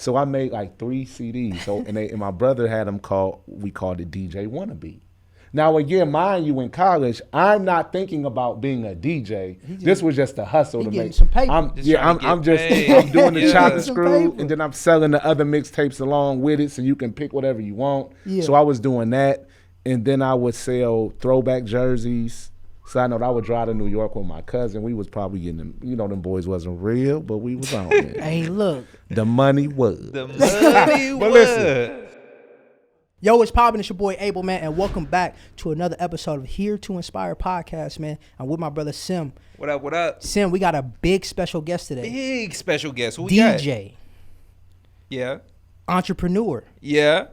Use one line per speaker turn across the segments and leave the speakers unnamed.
So I made like 3 CDs. So and my brother had them we called it DJ Wannabe. Now again, mind you, in college, I'm not thinking about being a DJ. This was just a hustle to make
some paper.
I'm doing the
Yeah.
chop and
Some
screw,
paper.
and then I'm selling the other mixtapes along with it, so you can pick whatever you want.
Yeah.
So I was doing that, and then I would sell throwback jerseys. So I know that I would drive to New York with my cousin. We was probably getting them, them boys wasn't real, but we was on it.
Hey, look.
The money was.
The money
But
was.
listen.
Yo, it's poppin'. It's your boy Abel, man, and welcome back to another episode of Here to Inspire podcast, man. I'm with my brother Sim.
What up, what up?
Sim, we got a big special guest today.
Big special guest. Who we got?
DJ,
Yeah.
entrepreneur,
Yeah.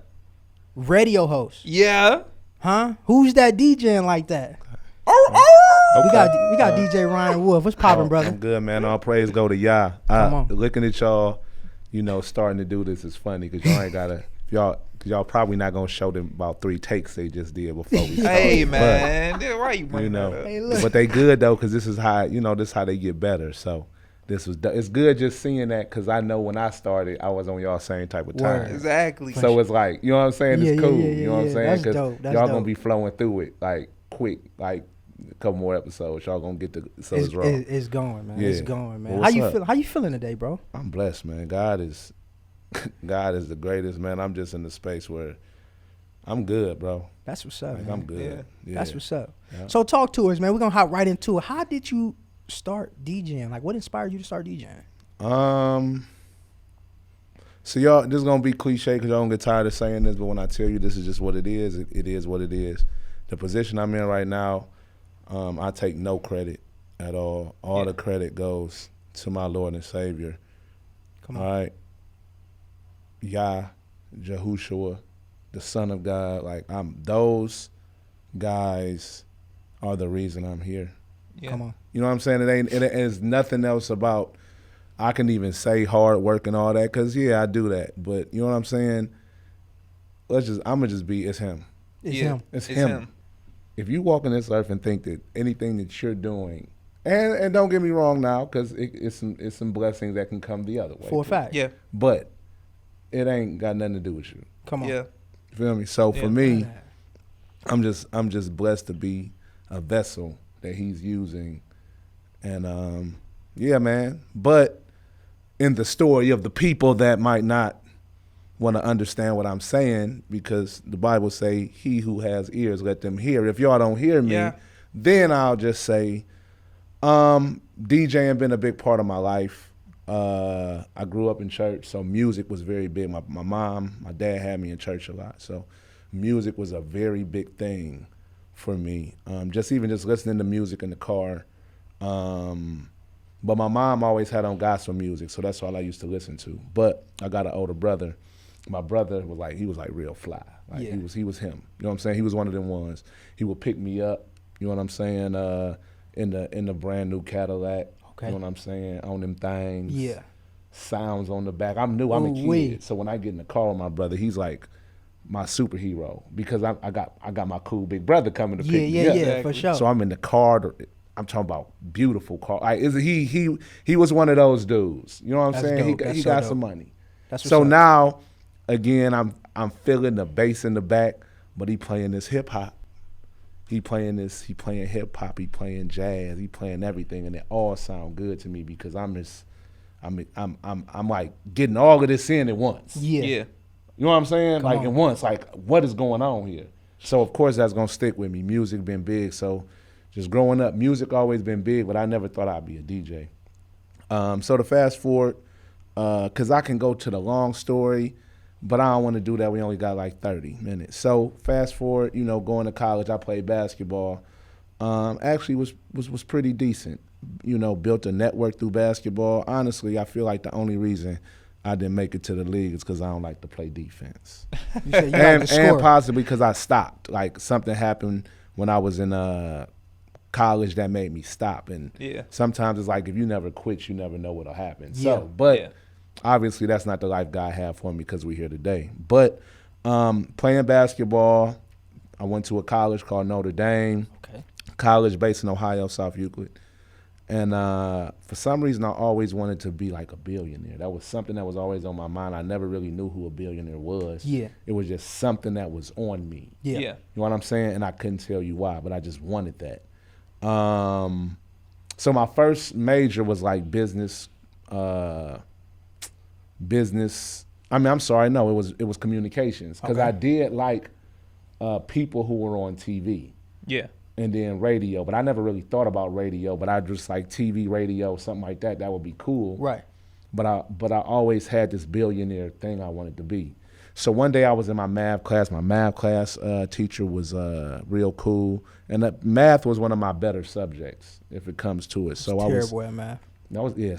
radio host.
Yeah.
Huh? Who's that DJing like that? We got DJ Ryan Wolf. What's poppin', brother?
I'm good, man. All praise go to y'all.
Come on.
Looking at y'all, starting to do this is funny because y'all ain't gotta y'all probably not gonna show them about 3 takes they just did before we started.
Hey, man. Why you
But,
bringing that up?
Hey, look.
but they good though because this is how this is how they get better. So it's good just seeing that because I know when I started I was on y'all same type of time.
Word.
Exactly.
So it's like, you know what I'm saying?
Yeah,
It's
yeah,
cool.
yeah,
You know what I'm
yeah.
saying?
That's
Because
dope. That's
y'all
dope.
gonna be flowing through it like quick, like a couple more episodes. Y'all gonna get the episodes raw.
It's going, man. It's
Yeah.
going, man.
Well,
How
what's
you
up?
feel? How you feeling today, bro?
I'm blessed, man. God is the greatest, man. I'm just in the space where I'm good, bro.
That's what's up,
Like,
man.
I'm good. Yeah.
That's what's up.
Yeah.
So talk to us, man. We're gonna hop right into it. How did you start DJing? Like, what inspired you to start DJing?
So y'all, this is gonna be cliche because y'all don't get tired of saying this, but when I tell you this is just what it is, it is what it is. The position I'm in right now, I take no credit at all. All the credit goes to my Lord and Savior.
Come on.
All right. Yah, Yahushua, the Son of God, like those guys are the reason I'm here.
Yeah.
Come on.
You know what I'm saying? It is nothing else about, I can even say hard work and all that, because, yeah, I do that. But you know what I'm saying? I'm going to just be, it's him.
It's
Yeah.
him.
It's him. If you walk on this earth and think that anything that you're doing, and don't get me wrong now, because it's some blessings that can come the other way.
For a
too.
fact.
Yeah.
But it ain't got nothing to do with you.
Come on.
Yeah.
You feel me? So for
Yeah.
me, I'm just blessed to be a vessel that he's using. And yeah, man. But in the story of the people that might not want to understand what I'm saying, because the Bible say, he who has ears, let them hear. If y'all don't hear me,
Yeah.
then I'll just say, DJing been a big part of my life. I grew up in church, so music was very big. My mom, my dad had me in church a lot, so music was a very big thing for me. Just listening to music in the car. But my mom always had on gospel music, so that's all I used to listen to. But I got an older brother. My brother was like real fly. Like
Yeah.
he was him. You know what I'm saying? He was one of them ones. He would pick me up, you know what I'm saying, in the brand new Cadillac.
Okay.
You know what I'm saying? On them things.
Yeah.
Sounds on the back. I'm new, I'm a kid.
Ooh-wee.
So when I get in the car with my brother, he's like my superhero because I got my cool big brother coming to pick me
Yeah,
up.
yeah, for sure.
So I'm in the car. I'm talking about beautiful car. Like, he was one of those dudes. You know what I'm
That's
saying?
dope. That's
He
so
got
dope.
some money.
That's what's
So
up.
now, again, I'm feeling the bass in the back, but he playing this hip hop. He playing hip hop. He playing jazz. He playing everything, and it all sound good to me because I'm like getting all of this in at once.
Yeah.
Yeah.
You know what I'm saying?
Come
Like
on.
at once, like what is going on here? So of course that's gonna stick with me. Music been big, so just growing up, music always been big, but I never thought I'd be a DJ. So to fast forward, cause I can go to the long story, but I don't want to do that. We only got like 30 minutes. So fast forward, going to college, I played basketball. Actually was pretty decent. Built a network through basketball. Honestly, I feel like the only reason I didn't make it to the league is because I don't like to play defense.
You said you like
and
to score.
possibly because I stopped. Like something happened when I was in college that made me stop. And
Yeah.
sometimes it's like if you never quit, you never know what'll happen.
Yeah.
So, but
Yeah.
obviously that's not the life God had for me because we're here today. But playing basketball, I went to a college called Notre Dame.
Okay.
College based in Ohio, South Euclid. And for some reason, I always wanted to be like a billionaire. That was something that was always on my mind. I never really knew who a billionaire was.
Yeah.
It was just something that was on me.
Yeah.
Yeah.
You know what I'm saying? And I couldn't tell you why, but I just wanted that. So my first major was like business. It was communications, because
Okay.
I did like people who were on TV.
Yeah.
And then radio, but I never really thought about radio, but I just like TV, radio, something like that. That would be cool.
Right.
But I always had this billionaire thing I wanted to be. So one day I was in my math class. My math class teacher was real cool, and math was one of my better subjects if it comes to it. So
Terrible at math.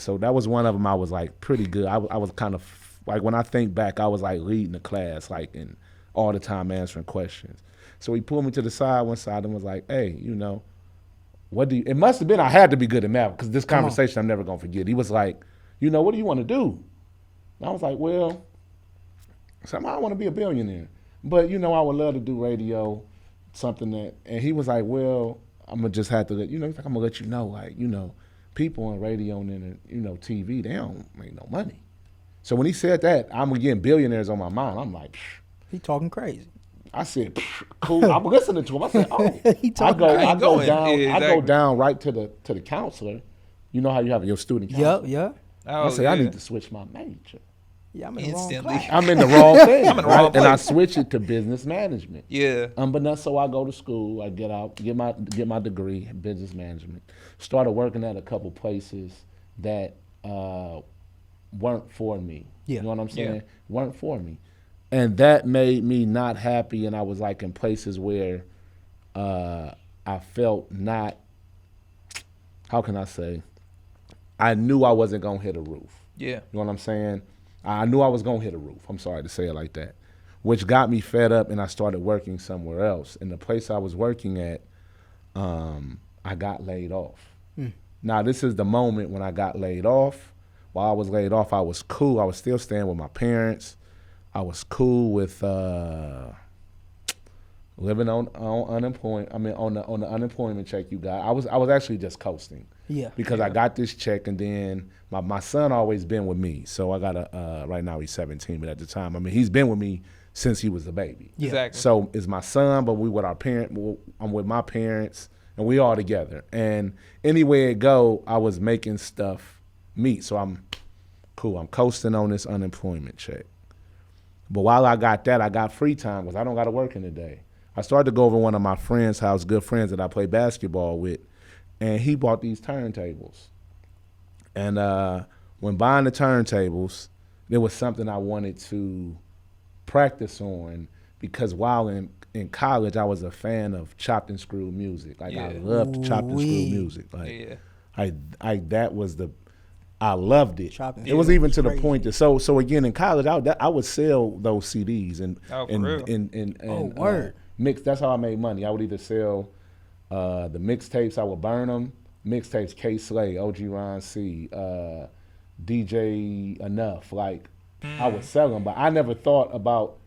So that was one of them. I was like pretty good. I was kind of like, when I think back, I was like leading the class, like, in all the time answering questions. So he pulled me to the side one side and was like, "Hey, it must have been I had to be good at math, because this conversation I'm never going to forget." He was like, "What do you want to do?" And I was like, "Well, somehow I want to be a billionaire. But, I would love to do radio, something that," and he was like, "Well, I'm going to just have to let, he's like, I'm going to let you know, like, people on radio and, TV, they don't make no money." So when he said that, I'm getting billionaires on my mind. I'm like, Psh.
He talking crazy.
I said, "Psh, cool." I'm listening to him. I said, "Oh."
He
I
talking
go
crazy.
down.
Yeah,
I go
exactly.
down right to the counselor. You know how you have your student counselor.
Yep.
Oh,
I say,
yeah.
"I need to switch my major.
Yeah, I'm in the wrong
Instantly.
class.
I'm in the wrong thing."
I'm in the wrong
And I
place.
switch it to business management.
Yeah.
Unbeknownst, so I go to school. I get out, get my degree in business management. Started working at a couple places that weren't for me.
Yeah.
You know what I'm saying?
Yeah.
Weren't for me. And that made me not happy, and I was like in places where I felt not, how can I say, I knew I wasn't going to hit a roof.
Yeah.
You know what I'm saying? I knew I was going to hit a roof. I'm sorry to say it like that. Which got me fed up, and I started working somewhere else. And the place I was working at, I got laid off. Now, this is the moment when I got laid off. While I was laid off, I was cool. I was still staying with my parents. I was cool with living on unemployment. I mean, on the unemployment check you got. I was actually just coasting.
Yeah.
Because I got this check, and then my son always been with me. So I got right now he's 17, but at the time, I mean, he's been with me since he was a baby.
Yeah.
Exactly.
So it's my son, but we with our I'm with my parents, and we all together. And anywhere it go, I was making stuff meet. So I'm cool. I'm coasting on this unemployment check. But while I got that, I got free time because I don't got to work in the day. I started to go over one of my friends' house, good friends that I play basketball with, and he bought these turntables. And when buying the turntables, there was something I wanted to practice on, because while in college, I was a fan of chopped and screw music. Like, I
Yeah.
loved chopped and screw
Ooh-wee.
music. Like,
Yeah.
I loved it.
Chopped and
It was
screw
even
was
to the
crazy.
point that so again in college, I would sell those CDs and
Oh, for real?
and
word.
mix. That's how I made money. I would either sell the mixtapes. I would burn them. Mixtapes, K Slay, OG Ron C, DJ Enough. Like, I would sell them, but I never thought about.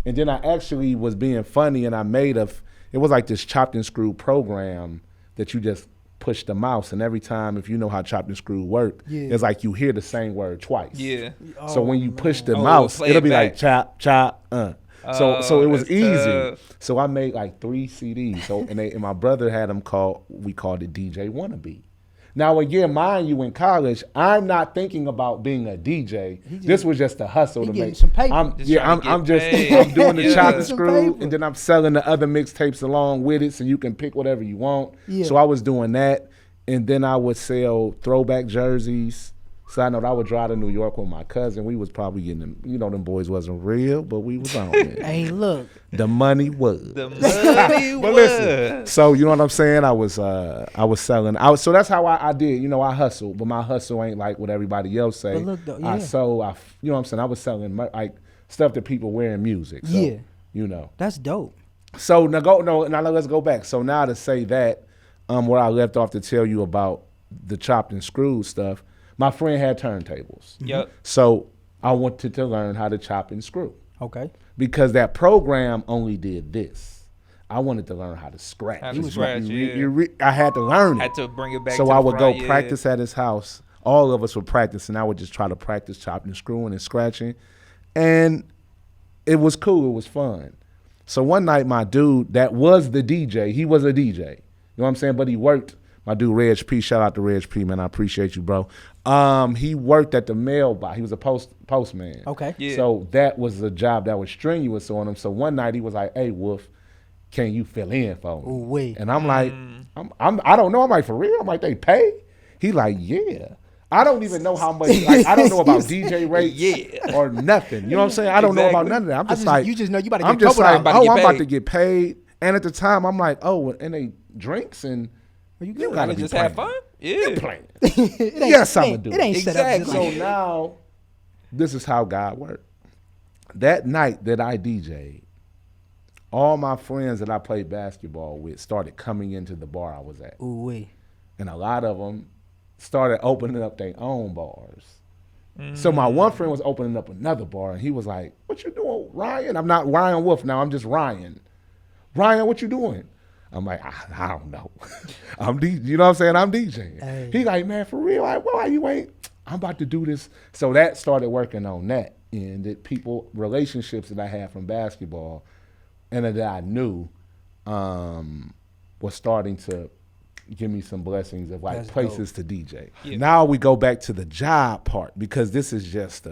And then I actually was being funny, and I it was like this chopped and screw program that you just push the mouse, and every time, if you know how chopped and screw work,
Yeah.
it's like you hear the same word twice.
Yeah.
So when you push the
Oh,
mouse,
play
it'll
it
be
back.
like chop, chop, So it was
that's
easy.
tough.
So I made like 3 CDs. So and my brother had them we called it DJ Wannabe. Now again, mind you, in college, I'm not thinking about being a DJ. This was just a hustle to
getting
make
some paper.
I'm
Just trying to
I'm
get
just
paid.
I'm doing the
Yeah.
chop and
Some
screw,
paper.
and then I'm selling the other mixtapes along with it, so you can pick whatever you want.
Yeah.
So I was doing that, and then I would sell throwback jerseys. Side note, I would drive to New York with my cousin. We was probably getting them, them boys wasn't real, but we was on it.
Hey, look.
The money was.
The money
But
was.
listen, so you know what I'm saying? I was selling. So that's how I did. I hustled, but my hustle ain't like what everybody else say.
But look though,
I
yeah.
sold. You know what I'm saying? I was selling like stuff that people wear in music. So,
Yeah. That's dope.
So now let's go back. So now to say that, where I left off to tell you about the chopped and screwed stuff. My friend had turntables.
Yep.
So I wanted to learn how to chop and screw.
Okay.
Because that program only did this. I wanted to learn how to scratch.
How to scratch,
I had to learn it.
Had to bring it back.
So
to
I
the
would
front,
go practice at his house. All of us would practice, and I would just try to practice chopping and screwing and scratching. And it was cool. It was fun. So one night, my dude that was the DJ, he was a DJ. You know what I'm saying? But he worked. My dude, Reg P, shout out to Reg P, man. I appreciate you, bro. He worked at the mailbox. He was a postman.
Okay.
Yeah.
So that was a job that was strenuous on him. So one night he was like, "Hey, Wolf, can you fill in for me?"
Ooh-wee.
And I'm like, I don't know. I'm like, for real? I'm like, they pay? He like, yeah. I don't even know how much. Like, I don't know about DJ rates,
Yeah.
or nothing. You know what I'm saying? I don't know about
Exactly.
none of that. I'm
I
just
just-
like,
you just know you about to get
I'm just
couple
like,
dollars.
oh, I'm about
paid.
to get paid. And at the time, I'm like, oh, and they drinks and you
I
gotta
can
be
just
playing.
have fun. Yeah.
Playing.
It ain't,
Yes,
it
I'ma
ain't,
do
it ain't
it.
set up just
Exactly.
like
So now, this is how God worked. That night that I DJ'd, all my friends that I played basketball with started coming into the bar I was at.
ooh wee.
And a lot of them started opening up their own bars. So my one friend was opening up another bar, and he was like, "What you doing, Ryan?" I'm not Ryan Wolf now. I'm just Ryan. Ryan, what you doing? I'm like, I don't know. You know what I'm saying? I'm DJing.
Hey.
He like, man, for real? Like, why you ain't? I'm about to do this. So that started working on that, and that relationships that I had from basketball, and that I knew, was starting to give me some blessings of like
That's
places to DJ.
Yeah.
Now we go back to the job part, because this is just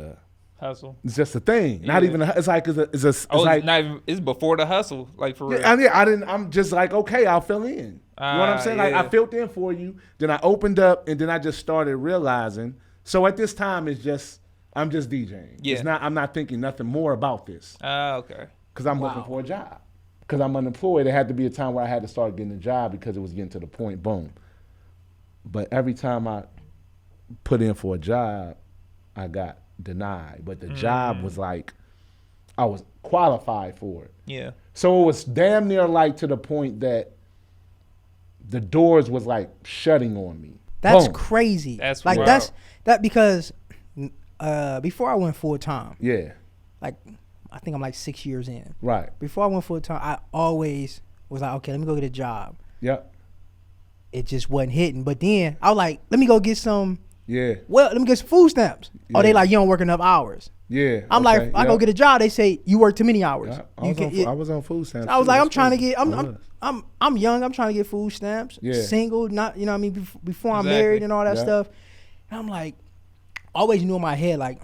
Hustle.
it's just a thing. Not
Yeah.
even it's like it's
Oh,
like
it's not even, it's before the hustle, like for real.
I'm just like, okay, I'll fill in. You know what I'm saying? Like,
Yeah.
I filled in for you, then I opened up, and then I just started realizing. So at this time, I'm just DJing.
Yeah.
I'm not thinking nothing more about this,
Okay.
because I'm looking for a job. Because I'm unemployed, there had to be a time where I had to start getting a job, because it was getting to the point, boom. But every time I put in for a job, I got denied. But the job was like, I was qualified for it.
Yeah.
So it was damn near like to the point that the doors was like shutting on me.
That's
Boom.
crazy.
That's
like
wild.
that's that because before I went full time,
Yeah,
like I think I'm like 6 years in.
right.
Before I went full time, I always was like, okay, let me go get a job.
Yep.
It just wasn't hitting. But then I was like, let me go get some.
Yeah.
Well, let me get some food stamps. Oh, they
Yeah.
like, you don't work enough hours.
Yeah.
I'm like, I go get a job. They say you work too many hours.
Yeah. I was on food stamps.
I was
too.
like, I'm
That's
trying to
crazy.
get. I'm young. I'm trying to get food stamps.
Yeah.
Single, not you know what I mean. Before I'm
Exactly.
married and all that
Yeah.
stuff. And I'm like, always knew in my head like,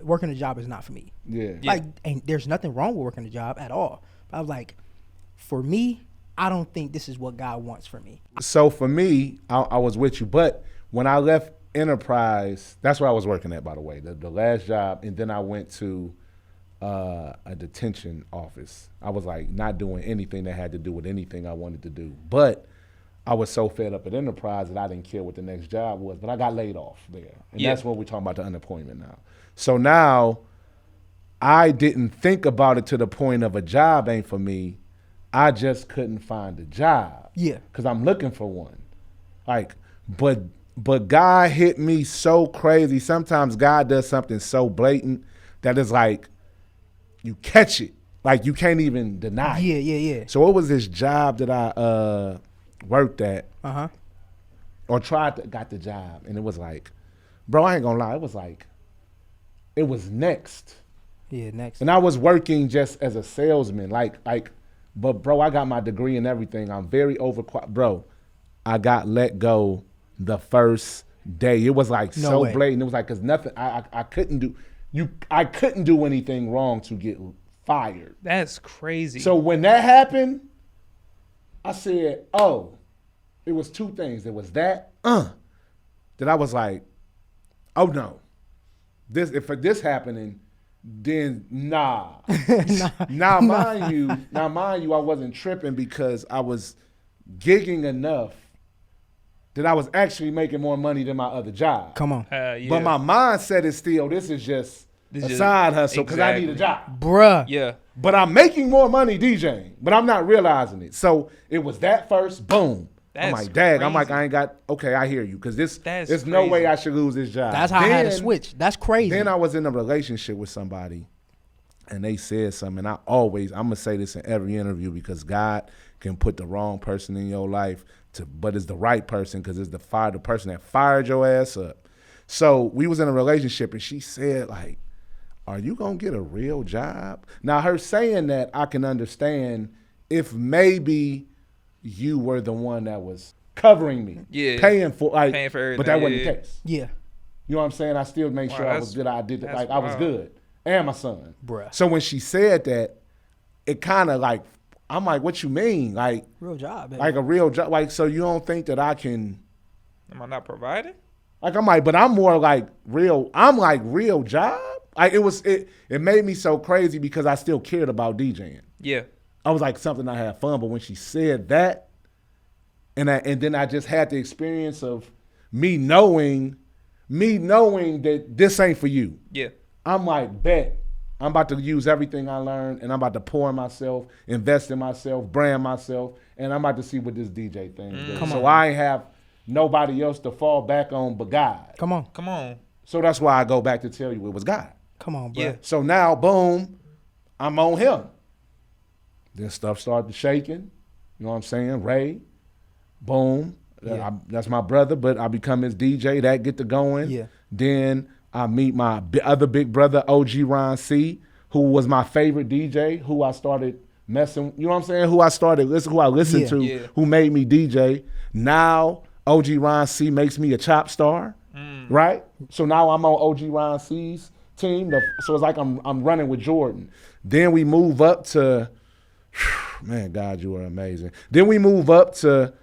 working a job is not for me.
Yeah.
Yeah.
Like, and there's nothing wrong with working a job at all. But I was like, for me, I don't think this is what God wants for me.
So for me, I was with you, but when I left Enterprise, that's where I was working at, by the way, the last job, and then I went to a detention office. I was like not doing anything that had to do with anything I wanted to do, but I was so fed up at Enterprise that I didn't care what the next job was, but I got laid off there, and
Yeah.
that's when we're talking about the unemployment now. So now I didn't think about it to the point of a job ain't for me. I just couldn't find a job.
Yeah.
Because I'm looking for one. Like, but God hit me so crazy. Sometimes God does something so blatant that it's like you catch it. Like you can't even deny it.
Yeah.
So it was this job that I worked at
Uh-huh.
or got the job. And it was like, bro, I ain't gonna lie. It was next.
Yeah, next.
And I was working just as a salesman, but bro, I got my degree and everything. I'm very bro. I got let go the first day. It was like
No
so
way.
blatant. It was like, cause nothing. I couldn't do anything wrong to get fired.
That's crazy.
So when that happened, I said, oh, it was two things. There was that I was like, oh no, if this happening. Then nah. Now mind you, I wasn't tripping because I was gigging enough that I was actually making more money than my other job.
Come on.
yeah.
But my mindset is still, this is just
This
a
is-
side hustle because I need a
exactly.
job.
Bruh.
Yeah.
But I'm making more money DJing, but I'm not realizing it. So it was that first, boom. I'm
That's
like, dag, I'm like,
crazy.
I ain't got, okay, I hear you. Because
That's
there's no way
crazy.
I should lose this job.
That's how I had to
Then-
switch. That's crazy.
Then I was in a relationship with somebody, and they said something. And I'm gonna say this in every interview because God can put the wrong person in your life, but it's the right person because it's the person that fired your ass up. So we was in a relationship, and she said, like, are you gonna get a real job? Now, her saying that, I can understand if maybe you were the one that was covering me, paying for
everything.
But that wasn't the case.
Yeah.
You know what I'm saying? I still made sure I was good. I did it like I was good, and my son.
Bruh.
So when she said that, it kind of like, I'm like, what you mean? Like
real job, baby.
Like a real job. Like, so you don't think that I can?
Am I not providing?
Like, I'm like, but I'm more like real. I'm like real job. Like it made me so crazy because I still cared about DJing.
Yeah.
I was like something I had fun, but when she said that, and then I just had the experience of me knowing that this ain't for you.
Yeah.
I'm like, bet. I'm about to use everything I learned, and I'm about to pour in myself, invest in myself, brand myself, and I'm about to see what this DJ thing is. So I ain't have nobody else to fall back on but God.
Come on.
Come on.
So that's why I go back to tell you it was God.
Come on, bro.
Yeah.
So now, boom, I'm on him. Then stuff started shaking. You know what I'm saying? Ray, boom.
Yeah.
That's my brother, but I become his DJ. That get to going.
Yeah.
Then I meet my other big brother, OG Ron C, who was my favorite DJ, who I started messing. You know what I'm saying? Who I listened to,
Yeah.
who made me DJ. Now OG Ron C makes me a chop star, right? So now I'm on OG Ron C's team. So it's like I'm running with Jordan. Then we move up to, man, God, you are amazing. Then we move up to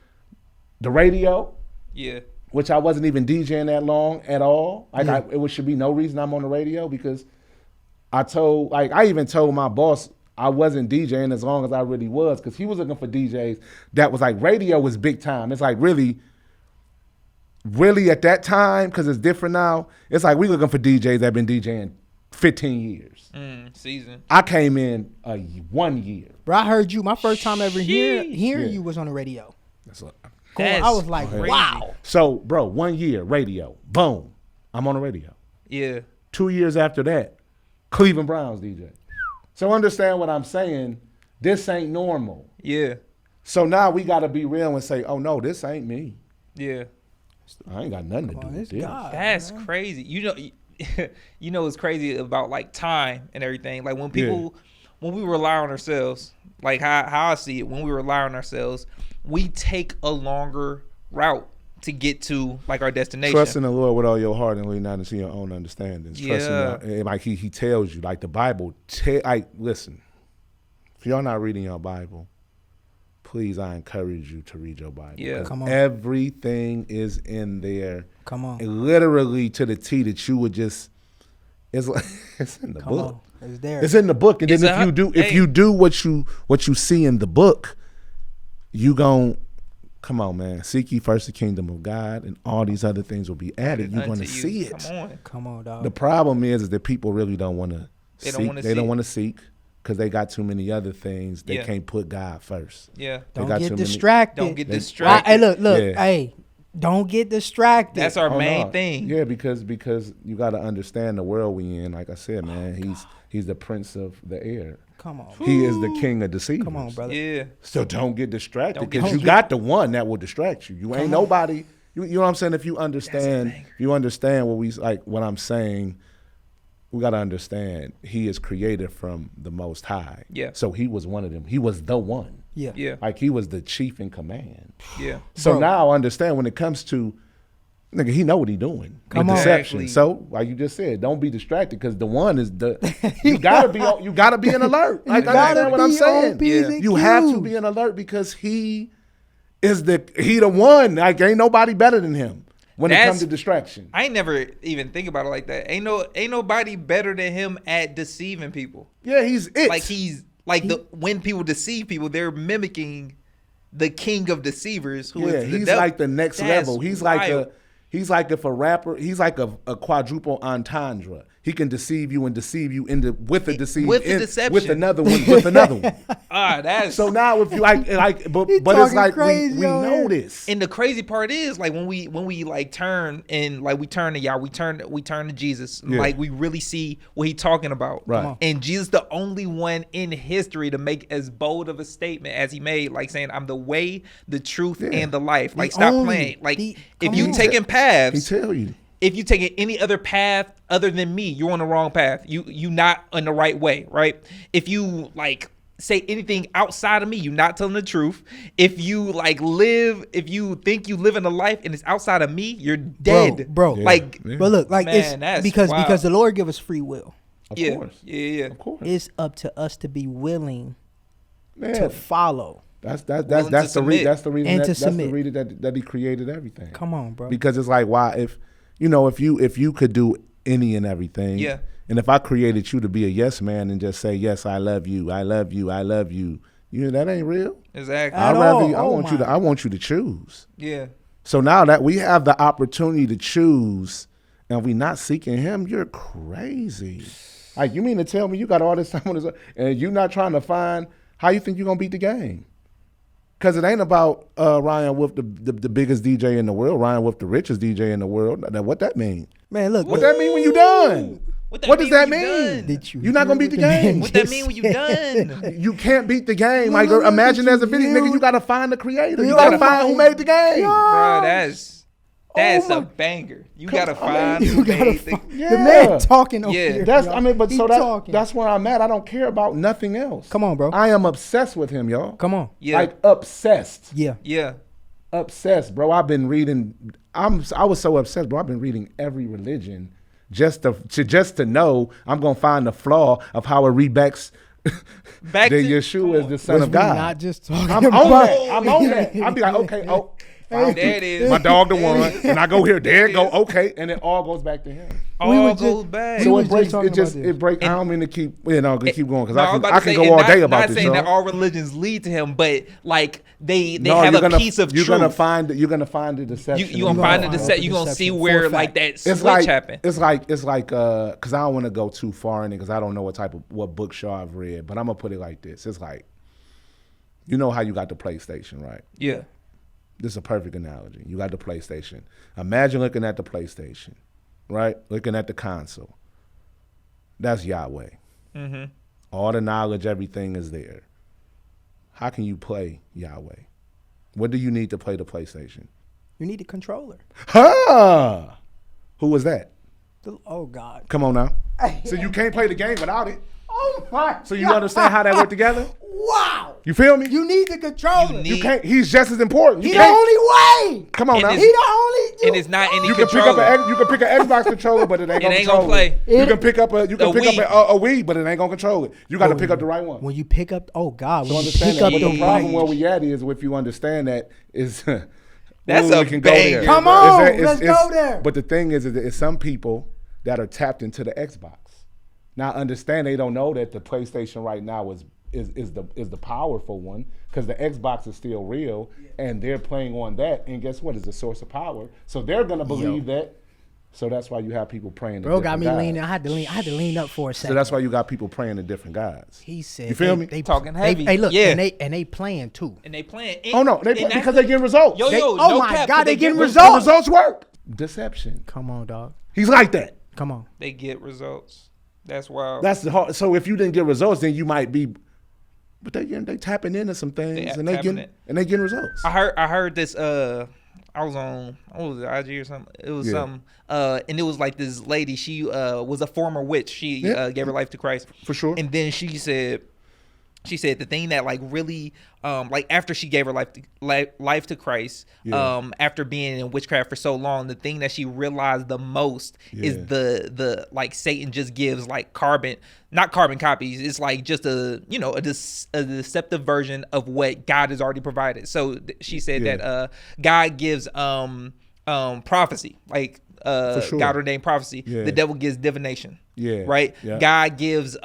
the radio.
Yeah.
Which I wasn't even DJing that long at all. Like it should be no reason I'm on the radio because I even told my boss I wasn't DJing as long as I really was because he was looking for DJs that was like radio was big time. It's like really at that time, because it's different now, it's like we looking for DJs that been DJing 15 years.
Season.
I came in 1 year.
Bro, I heard you. My first time ever hearing
Yeah.
you was on the radio.
That's what,
I was like,
crazy.
wow.
so, bro, 1 year, radio, boom, I'm on the radio.
Yeah.
2 years after that, Cleveland Browns DJ. So understand what I'm saying. This ain't normal.
Yeah.
So now we got to be real and say, oh, no, this ain't me.
Yeah.
I ain't got nothing to do with
It's
this.
God.
That's crazy. You know what's crazy about like time and everything. Like when we rely on ourselves, like how I see it, when we rely on ourselves, we take a longer route to get to like our destination.
Trust in the Lord with all your heart and lean not into your own understanding. Trust in like he tells you, like the Bible. Listen, if y'all not reading your Bible, please, I encourage you to read your Bible.
Yeah.
Come on.
Everything is in there.
Come on.
Literally to the T that you would just. It's in the
Come
book.
on. It's there.
It's in the book, and then
It's
if you do what you see in the book, you gon' come on, man. Seek ye first the kingdom of God, and all these other things will be added. You're gonna see it.
Come on, dog.
The problem is that people really don't want to
They
seek.
don't wanna
They don't
seek.
want to seek because they got too many other things. They
Yeah.
can't put God first.
Yeah.
They
Don't
got
get
too many-
distracted.
Don't get
They-
distracted.
Hey, look.
Yeah.
Hey, don't get distracted.
That's our
Oh,
main
no.
thing.
Yeah, because you got to understand the world we in. Like I said, man, he's the prince of the air.
Come on.
He is the king of deceivers.
Come on, brother.
Yeah.
So don't get distracted
Don't get
because you got the one that will distract you. You ain't nobody. You know what I'm saying? If you understand, what I'm saying, we got to understand he is created from the Most High.
Yeah.
So he was one of them. He was the one.
Yeah.
Yeah.
Like he was the chief in command.
Yeah.
So
Bro.
now I understand when it comes to, nigga, he know what he doing.
Come
with
on.
deception.
Exactly.
So like you just said, don't be distracted because the one is the you gotta be in alert. Like
You gotta
understand what I'm
be
saying?
on P's and
You have to
Q's.
be in alert because he the one. Like ain't nobody better than him when it
That's-
comes to distraction.
I ain't never even think about it like that. Ain't nobody better than him at deceiving people.
Yeah, he's it.
Like when people deceive people, they're mimicking the king of deceivers. Who is the
he's
devil.
like the next
That's
level. He's
wild.
like if a rapper, he's like a quadruple entendre. he can deceive you into with a deceive
With the
in-
deception.
with another one.
That's
So now if you but
He
it's
talking
like
crazy
we
on
know
here.
this.
and the crazy part is like when we like turn and like we turn to y'all, we turn to Jesus.
Yeah.
Like we really see what he talking about.
Right. Come on.
And Jesus the only one in history to make as bold of a statement as he made, like saying, I'm the way, the truth,
Yeah.
and the life. Like
The
stop
only-
playing. Like
the-
if
come
you
on.
taking
He
paths,
tell you.
if you taking any other path other than me, you're on the wrong path. You not on the right way, right? If you like say anything outside of me, you're not telling the truth. If you if you think you live in a life and it's outside of me, you're dead,
bro.
Yeah.
Like
Yeah.
But look, like
Man, that's
it's because
wild.
the Lord give us free will.
Of
yeah,
course.
yeah.
Of course.
It's up to us to be willing
Man,
to follow.
that's
Willing
the
to
reason
submit.
that's the reason
And
that,
to
that's the
submit.
reason that he created everything.
Come on, bro.
Because it's like, why if you could do any and everything,
Yeah.
and if I created you to be a yes man and just say yes, I love you, I love you, I love you, that ain't real.
Exactly.
At
I'd rather
all.
I
Oh
want you
my.
to I want you to choose.
Yeah.
So now that we have the opportunity to choose and we not seeking him, you're crazy. Like, you mean to tell me you got all this time on this and you not trying to find how you think you're gonna beat the game? Because it ain't about Ryan Wolf, the biggest DJ in the world, Ryan Wolf, the richest DJ in the world. Now, what that mean?
Man, look.
What that mean when you done?
What that
What does
mean
that
when you
mean?
done?
Did you
You're not gonna
hear
beat the
what man
game.
What that
just
mean when you
said?
done?
You can't beat the game.
No,
Like,
no, no,
imagine
did
as a
you
video
hear
nigga, you
what-
gotta find the creator. You
You
gotta
gotta
find who
find-
made the game.
Bro, that's
Oh
a
my-
banger. You
Come
gotta
on,
find
You
who
gotta
made
find
Yeah.
the man talking over
Yeah.
here.
That's
y'all.
but
He
so
talking.
that's where I'm at. I don't care about nothing else.
Come on, bro.
I am obsessed with him, y'all.
Come on.
Yeah.
Like obsessed.
Yeah.
Yeah.
Obsessed, bro. I've been reading. I was so obsessed, bro. I've been reading every religion just to know I'm gonna find the flaw of how it rebacks
Back
that
to-
Yeshua is the Son
Was
of
we
God.
not just talking
I'm
about
on that. I'm on that. I'll be like, okay, found
There it is.
my dog the one,
There it is.
and I go here, there it
There
go,
it is.
okay, and it all goes back to him.
We
All
were just-
goes back.
we
So
was
it
just
breaks.
talking
It just
about this.
it break. I don't mean to keep keep going because
No, was
I
about
can
to say,
go
and
all
not,
day about
not
this.
saying that
y'all.
all religions lead to him, but like they
No,
have
you're
a
gonna-
piece of
you're
truth.
gonna find the deception.
You gonna find the deception. You gonna see
deception
where
for a
like
fact.
that
It's
switch
like
happened.
it's like because I don't want to go too far in it because I don't know what book Shaw I've read, but I'm gonna put it like this. It's like, you know how you got the PlayStation, right?
Yeah.
This is a perfect analogy. You got the PlayStation. Imagine looking at the PlayStation, right? Looking at the console. That's Yahweh.
Mm-hmm.
All the knowledge, everything is there. How can you play Yahweh? What do you need to play the PlayStation?
You need a controller.
Huh? Who was that?
Oh God.
Come on now. So you can't play the game without it.
Oh my.
So you understand how that work together?
Wow.
You feel me?
You need the controller.
You
You can't. He's just as important. You
He the
can't.
only way.
Come on
And
now.
it's-
He the only.
And it's not any
You can pick
controller.
up an Xbox controller, but it ain't gonna
ain't
control
gonna play.
it. You can pick up a Wii, but it ain't gonna control it. You got to
Oh,
pick up the right one.
When you pick up, oh God,
So
when you
understand
pick
that.
up
But
the
the problem
right.
where we at is if you understand that is
That's
ooh,
a
we can go
banger.
there.
Come
Is
on,
that-
let's go there.
But the thing is it's some people that are tapped into the Xbox. Now understand they don't know that the PlayStation right now is the powerful one because the Xbox is still real and they're playing on that, and guess what? It's a source of power. So they're gonna believe that. So that's why you have people praying. to
Bro got
different
me
gods.
leaning. I had to lean up for a second.
So that's why you got people praying to different gods.
He said.
You feel me?
They
Talking heavy.
Hey, look.
Yeah.
And they playing too.
And they playing.
Oh no, because they getting results.
Yo,
They-
yo,
oh
no
my
cap,
God,
but
they getting
get
results.
The results work. Deception.
Come on, dog.
He's like that.
Come on.
They get results. That's wild.
That's the hard. So if you didn't get results, then you might be. But they tapping into some things and they
tapping
getting
it.
getting results.
I heard this. I was on. What was it? IG or something. It was
Yeah.
something. And it was like this lady. She was a former witch. She
Yeah.
gave her life to Christ
For sure.
And then she said the thing that like really like after she gave her life to Christ,
Yeah.
after being in witchcraft for so long, the thing that she realized the most is
Yeah.
the like Satan just gives like not carbon copies. It's like just a deceptive version of what God has already provided. So she said
Yeah.
that God gives prophecy, like
For sure.
God ordained prophecy.
Yeah.
The devil gives divination.
Yeah.
Right?
Yeah.
God gives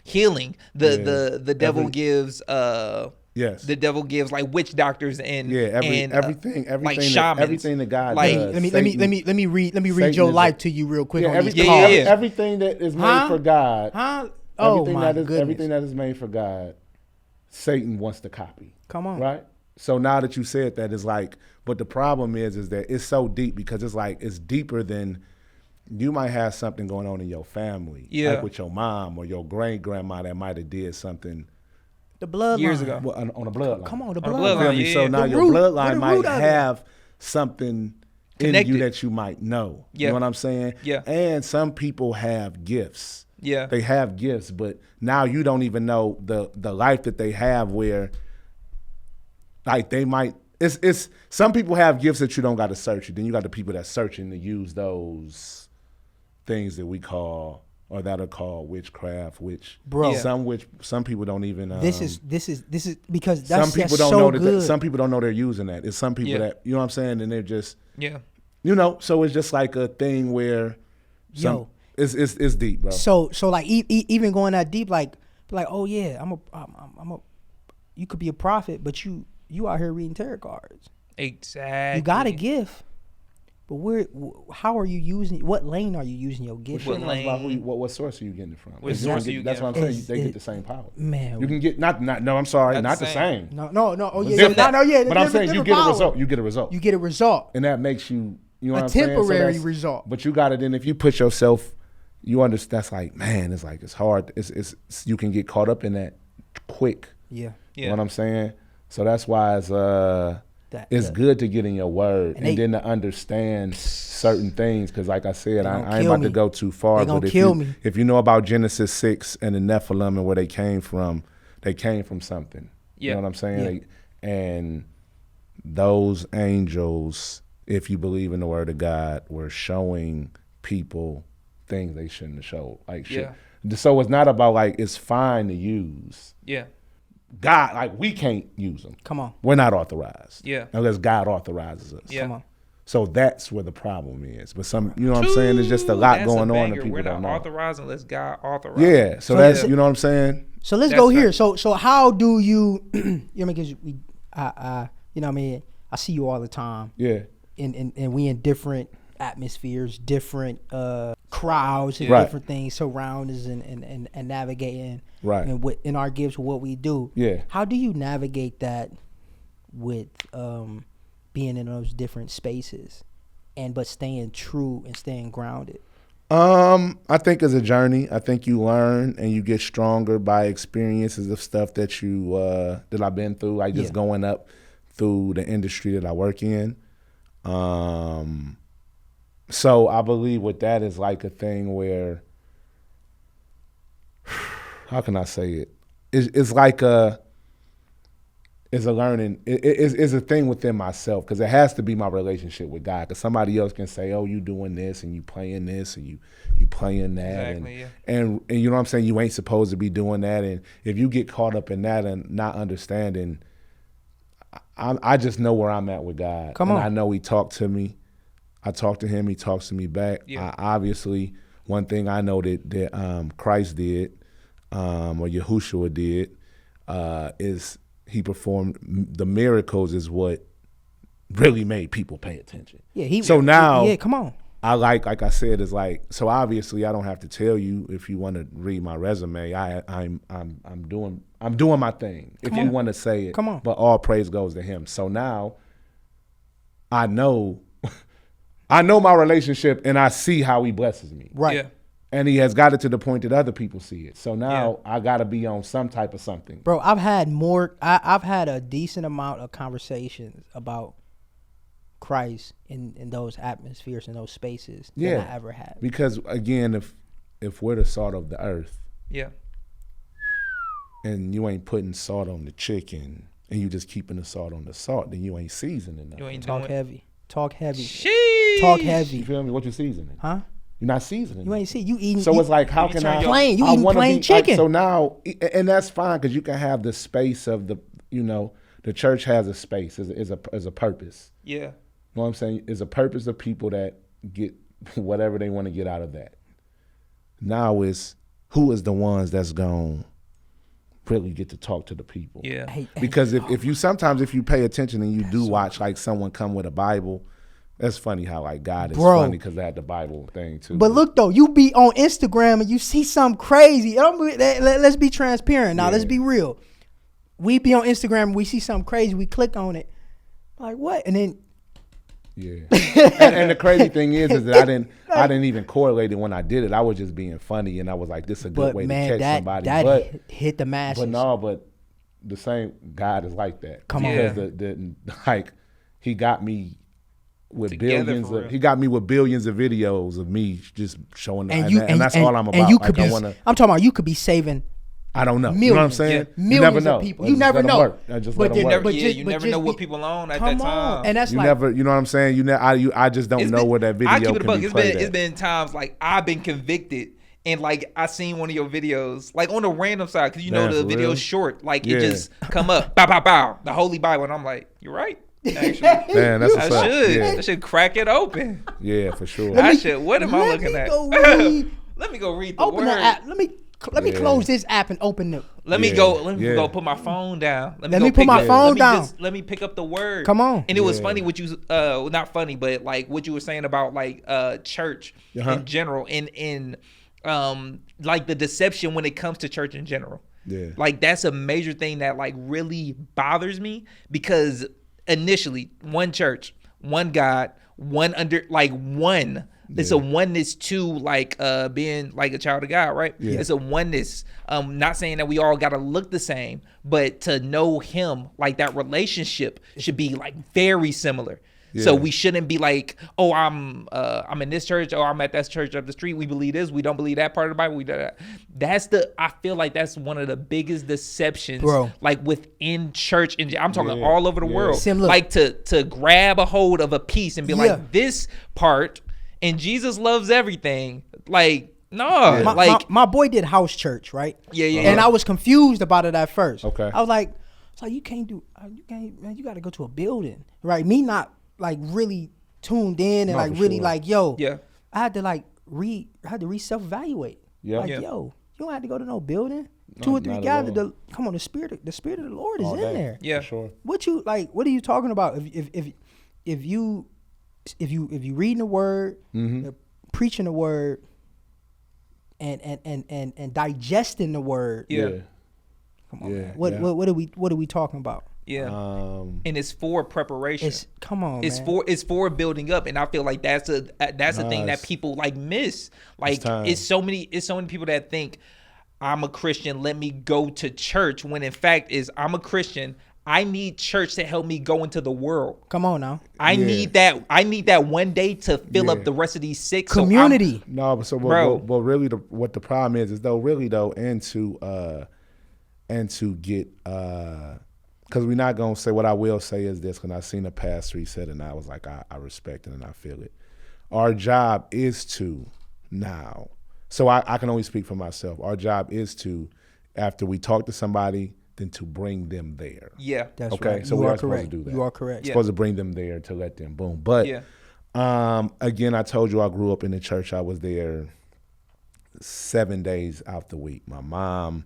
healing. The devil
Every-
gives
Yes.
The devil gives like witch doctors and
everything
like shamans.
everything that God
Like,
does.
Let me read
Satan
your
is
life to you real quick.
Yeah,
on these
everything,
cards.
everything that is made
Huh?
for God.
Huh? Oh
Everything
my
that is
goodness.
everything that is made for God, Satan wants to copy.
Come on.
Right? So now that you said that, it's like, but the problem is that it's so deep because it's like it's deeper than you might have something going on in your family.
Yeah.
Like with your mom or your great grandma that might have did something
The bloodline.
Years ago.
on a bloodline.
Come on, the
On the
bloodline.
bloodline.
You feel me?
Yeah,
So
yeah.
now
The
your
root. What
bloodline
the
might
root of it?
have something in
Connected.
you that you might know.
Yeah.
You know what I'm saying?
Yeah.
And some people have gifts.
Yeah.
They have gifts, but now you don't even know the life that they have where like they might it's some people have gifts that you don't got to search. Then you got the people that's searching to use those things that we call or that are called witchcraft, which
Bro.
some people don't even
This is because that's
some people
that's
don't
so
know that
good.
some people don't know they're using that. It's some people
Yeah.
that you know what I'm saying, and they're just
Yeah.
so it's just like a thing where
Yo.
it's deep, bro.
So like even going that deep, like oh yeah, I'm a you could be a prophet, but you out here reading tarot cards.
Exactly.
You got a gift, but how are you using? What lane are you using your gift?
What
in?
lane?
About what source are you getting it from?
What
If you don't
source are
get-
you
That's what I'm
getting
saying.
it
They
from?
get the same power.
Man,
You can get not no. I'm sorry,
Not
not
the
the
same.
same.
no. Oh yeah,
different.
no. Yeah,
But I'm saying you
different
get a
power.
result. You get a result,
You get a result.
and that makes you know
A
what I'm saying? So
temporary
that's-
result.
But you got it. Then if you put yourself, you understand. That's like man, it's hard. It's you can get caught up in that quick.
Yeah.
You know what I'm saying? So that's why it's
That-
good to get in your word
And
and,
they-
then to understand certain things. Because like I said,
gonna
I ain't
kill
about
me.
to go too far.
They gonna
but
kill me.
if you know about Genesis 6 and the Nephilim and where they came from something. You
Yeah.
know what I'm saying?
Yeah.
And those angels, if you believe in the word of God, were showing people things they shouldn't have showed. Like shit.
Yeah.
So it's not about like it's fine to use.
Yeah.
God, like we can't use them.
Come on.
We're not authorized.
Yeah.
Unless God authorizes us.
Yeah.
Come on.
So that's where the problem is. But you know what I'm saying? There's just a lot
That's
going on
banger.
that people
We're
don't
not
know.
authorized unless God authorized.
Yeah. So
So
that's,
that's-
you know what I'm saying?
So let's
That's
go here.
right.
So how do you? You know what I mean? Because you know what I mean. I see you all the time.
Yeah.
And we in different atmospheres, different crowds, and
Right.
different things surround us and navigating.
Right.
And in our gifts, what we do.
Yeah.
How do you navigate that with being in those different spaces, but staying true and staying grounded?
I think it's a journey. I think you learn and you get stronger by experiences of stuff that you that I've been through, like just
Yeah.
going up through the industry that I work in. So I believe with that is like a thing where, how can I say it? It's like it's a learning. It's a thing within myself because it has to be my relationship with God. Because somebody else can say, "Oh, you doing this and you playing this and you playing that,"
Exactly, yeah.
and you know what I'm saying. You ain't supposed to be doing that, and if you get caught up in that and not understanding, I just know where I'm at with God.
Come
and
on.
I know He talked to me. I talk to Him. He talks to me back.
Yeah.
Obviously, one thing I know that Christ did, or Yahushua did, is He performed the miracles. Is what really made people pay attention.
Yeah.
So now-
Yeah. Come on.
I like I said, is like, so obviously I don't have to tell you if you want to read my resume. I'm doing my thing. If you want to say it,
Come on.
But all praise goes to Him. So now I know my relationship, and I see how He blesses me.
Right.
Yeah.
And He has got it to the point that other people see it. So now I got to be on some type of something.
Bro, I've had a decent amount of conversations about Christ in those atmospheres and those spaces than I ever had.
Because again, if we're the salt of the earth,
Yeah.
and you ain't putting salt on the chicken, and you just keeping the salt on the salt, then you ain't seasoning nothing.
You ain't
Talk
doing
heavy. Talk heavy.
Sheesh.
Talk
You
heavy.
feel me? What you seasoning?
Huh?
You're not seasoning.
You ain't see you eating.
So it's like, how
you
can
turn
I?
your-
plain. You
I
eating
wanna
plain
be-
chicken.
so now, and that's fine because you can have the space of the, the church has a space, is a purpose.
Yeah.
You know what I'm saying? Is a purpose of people that get whatever they want to get out of that. Now is who is the ones that's going to really get to talk to the people.
Yeah.
Because if you pay attention and you do watch like someone come with a Bible, that's funny how like God is funny because they had the Bible thing too.
But look though, you be on Instagram and you see something crazy. Let's be transparent now. Let's be real. We be on Instagram, we see something crazy, we click on it, like what? And then and the crazy thing is that I didn't even correlate it when I did it. I was just being funny, and I was like, "This is a good way to catch somebody." That hit the masses.
But the same God is like that.
Come on,
because like He got me with
Together
billions of videos of me just showing,
and
that's all I'm about.
And you
like,
could I'm talking about you could be saving.
I don't know.
Millions,
you know what I'm saying?
Millions
you never know.
of people. You never know.
You never know what people on at that time.
And that's
you never. You know what I'm saying? I just don't know where that video
I keep it
can be played
It's been times like I've been convicted. And like I seen one of your videos, like on a random side, because the video's short, like it just come up, bow, bow, bow, the Holy Bible, and I'm like, you're right. Actually,
man, that's what's up.
I should crack it open.
Yeah, for sure.
What am I looking at? Let me go read the
open
word.
The app. Let me close this app and open it.
Let me go put my phone down.
Let me put my phone down.
Let me pick up the word.
Come on.
And it was funny what you not funny, but like what you were saying about like church in general in like the deception when it comes to church in general.
Yeah. Like
that's a major thing that like really bothers me because initially one church, one God, one under like one. It's a oneness to like being like a child of God, right? Yeah. It's a oneness. Not saying that we all gotta look the same, but to know Him, like that relationship should be like very similar. Yeah. So we shouldn't be like, oh, I'm in this church, or I'm at that church up the street. We believe this, we don't believe that part of the Bible. We do that. I feel like that's one of the biggest deceptions, like within church. And I'm talking all over the world. Like to grab a hold of a piece and be like, this part. And Jesus loves everything. Like, no.
My boy did house church, right?
Yeah.
And I was confused about it at first.
Okay.
I was like, you can't, man, you got to go to a building, right? Me not like really tuned in and like really like, yo.
Yeah.
I had to self-evaluate.
Yeah.
Like, yo, you don't have to go to no building. No, 2 or 3 guys. Come on, the spirit of the Lord is in there.
Yeah.
For sure.
What are you talking about? If you reading the word, preaching the word, and digesting the word, come on, man. What are we talking about?
Yeah, and it's for preparation. It's for building up, and I feel like that's the thing that people like miss. Like it's so many people that think I'm a Christian, let me go to church, when in fact I'm a Christian. I need church to help me go into the world.
Come on now.
I need that one day to fill up the rest of these 6
community.
But really, what the problem is though, and to get because we're not gonna say, what I will say is this, because I seen a pastor, he said, and I was like, I respect it and I feel it. Our job is to now. So I can only speak for myself. Our job is to, after we talk to somebody, then to bring them there.
Yeah,
that's
okay.
Right.
So we are supposed to do that.
You are correct.
Supposed to bring them there to let them boom. But again, I told you I grew up in the church. I was there 7 days out the week. My mom,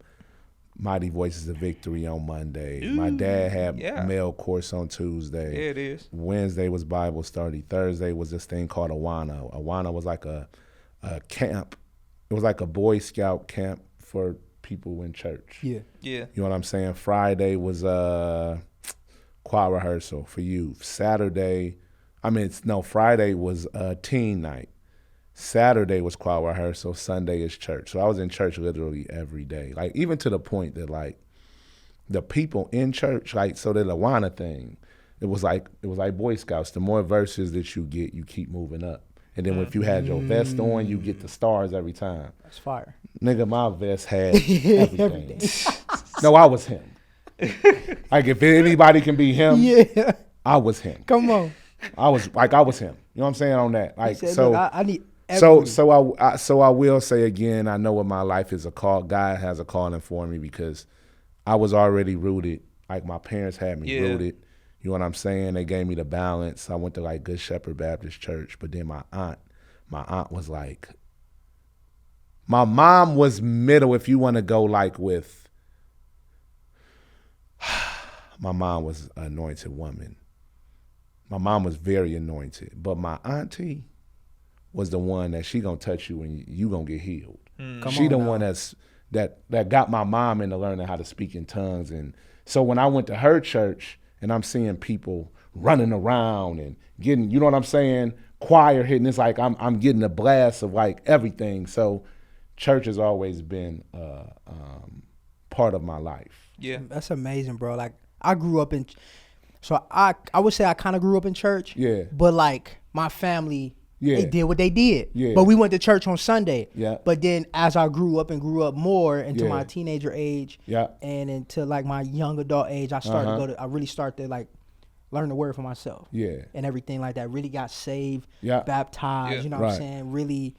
Mighty Voices of Victory on Monday. My dad had male course on Tuesday.
Yeah, it is.
Wednesday was Bible study. Thursday was this thing called Awana. Awana was like a camp. It was like a Boy Scout camp for people in church.
Yeah.
You know what I'm saying? Friday was choir rehearsal for youth. Friday was teen night. Saturday was choir rehearsal. Sunday is church. So I was in church literally every day. Like, even to the point that like the people in church, like, so the Awana thing, it was like Boy Scouts. The more verses that you get, you keep moving up. And then if you had your vest on, you get the stars every time.
That's fire.
Nigga, my vest had everything. No, I was him. Like, if anybody can be him, I was him.
Come on.
I was him. You know what I'm saying on that? Like,
said,
so
look, I need everything.
So I will say again, I know what my life is a call. God has a calling for me because I was already rooted. Like, my parents had me rooted. You know what I'm saying? They gave me the balance. I went to like Good Shepherd Baptist Church, but then my aunt was like, my mom was middle, if you want to go like with my mom was an anointed woman. My mom was very anointed, but my auntie was the one that she gonna touch you and you gonna get healed. She the one that got my mom into learning how to speak in tongues. And so when I went to her church and I'm seeing people running around and getting, you know what I'm saying, choir hitting, it's like I'm getting a blast of like everything. So church has always been part of my life.
Yeah.
That's amazing, bro. Like I grew up in, so I would say I kind of grew up in church.
Yeah.
But like my family,
Yeah.
they did what they did.
Yeah.
But we went to church on Sunday.
Yeah.
But then as I grew up more into
Yeah.
my teenager age,
Yeah.
and into like my young adult age, I started I really started to like learn the word for myself.
Yeah.
And everything like that. Really got saved,
Yeah.
baptized,
Yeah.
you know what
Right.
I'm saying?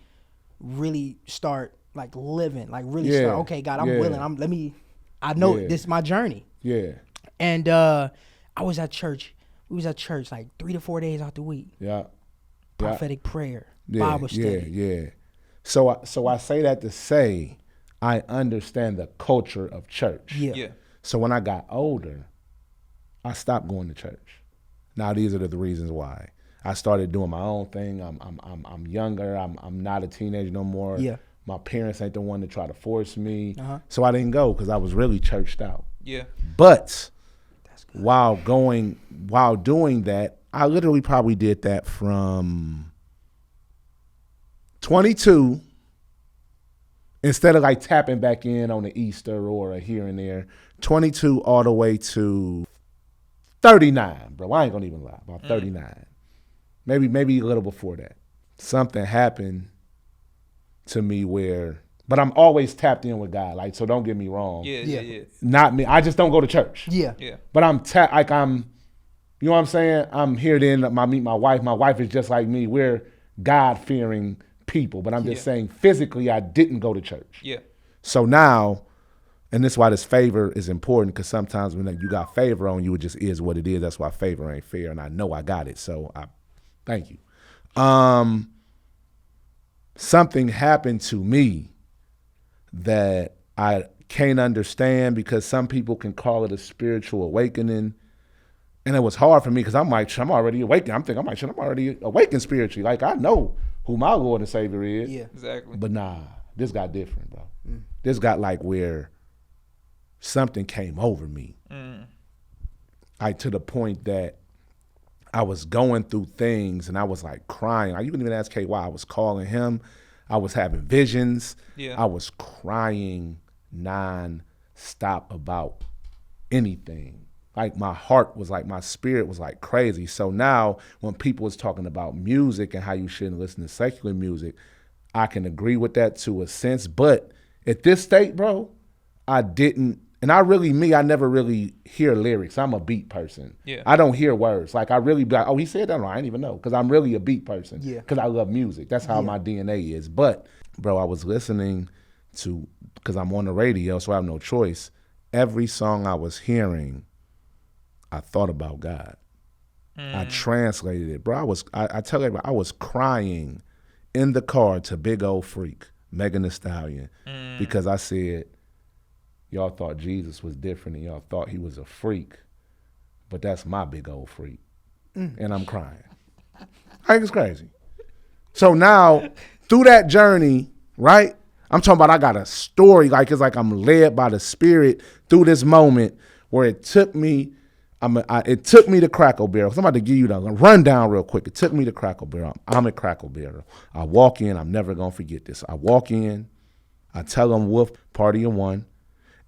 Really start like living, like really
Yeah.
start, okay, God, I'm
Yeah.
willing. I know
Yeah.
this is my journey.
Yeah.
And I was at church. We was at church like 3 to 4 days out the week.
Yeah.
Prophetic prayer,
Yeah,
Bible study.
Yeah. So I say that to say I understand the culture of church.
Yeah.
Yeah.
So when I got older, I stopped going to church. Now these are the reasons why. I started doing my own thing. I'm younger. I'm not a teenager no more.
Yeah.
My parents ain't the one to try to force me.
Uh-huh.
So I didn't go because I was really churched out.
Yeah.
But while doing that, I literally probably did that from 22, instead of like tapping back in on the Easter or a here and there, 22 all the way to 39, bro. I ain't gonna even lie, about 39. Maybe a little before that. Something happened to me but I'm always tapped in with God. Like, so don't get me wrong.
Yeah.
Not me. I just don't go to church.
Yeah.
Yeah.
But you know what I'm saying? I'm here then, I meet my wife. My wife is just like me. We're God-fearing people. But I'm just saying physically I didn't go to church.
Yeah.
So now, and this is why this favor is important, because sometimes when you got favor on you, it just is what it is. That's why favor ain't fair. And I know I got it. So I thank you. Something happened to me that I can't understand, because some people can call it a spiritual awakening. And it was hard for me because I'm like, I'm already awakened. I'm already awakened spiritually. Like, I know who my Lord and Savior is.
Yeah.
Exactly.
But nah, this got different, bro. This got like where something came over me. Like, to the point that I was going through things and I was like crying. You can even ask KY. I was calling him. I was having visions.
Yeah.
I was crying non-stop about anything. Like, my heart was like, my spirit was like crazy. So now when people was talking about music and how you shouldn't listen to secular music, I can agree with that to a sense. But at this state, bro, I didn't. And I never really hear lyrics. I'm a beat person.
Yeah.
I don't hear words. Like, I really be like, oh, he said that? No, I didn't even know. Because I'm really a beat person.
Yeah.
Because I love music. That's how my DNA is. But, bro, I was listening to, because I'm on the radio, so I have no choice. Every song I was hearing, I thought about God. I translated it. Bro, I tell everybody, I was crying in the car to Big Old Freak, Megan Thee Stallion, because I said, y'all thought Jesus was different and y'all thought he was a freak, but that's my big old freak. And I'm crying. I think it's crazy. So now, through that journey, right, I'm talking about I got a story, like it's like I'm led by the Spirit through this moment where it took me to Crackle Barrel. So I'm about to give you the rundown real quick. It took me to Crackle Barrel. I'm at Crackle Barrel. I walk in. I'm never going to forget this. I walk in. I tell them Wolf, party of one.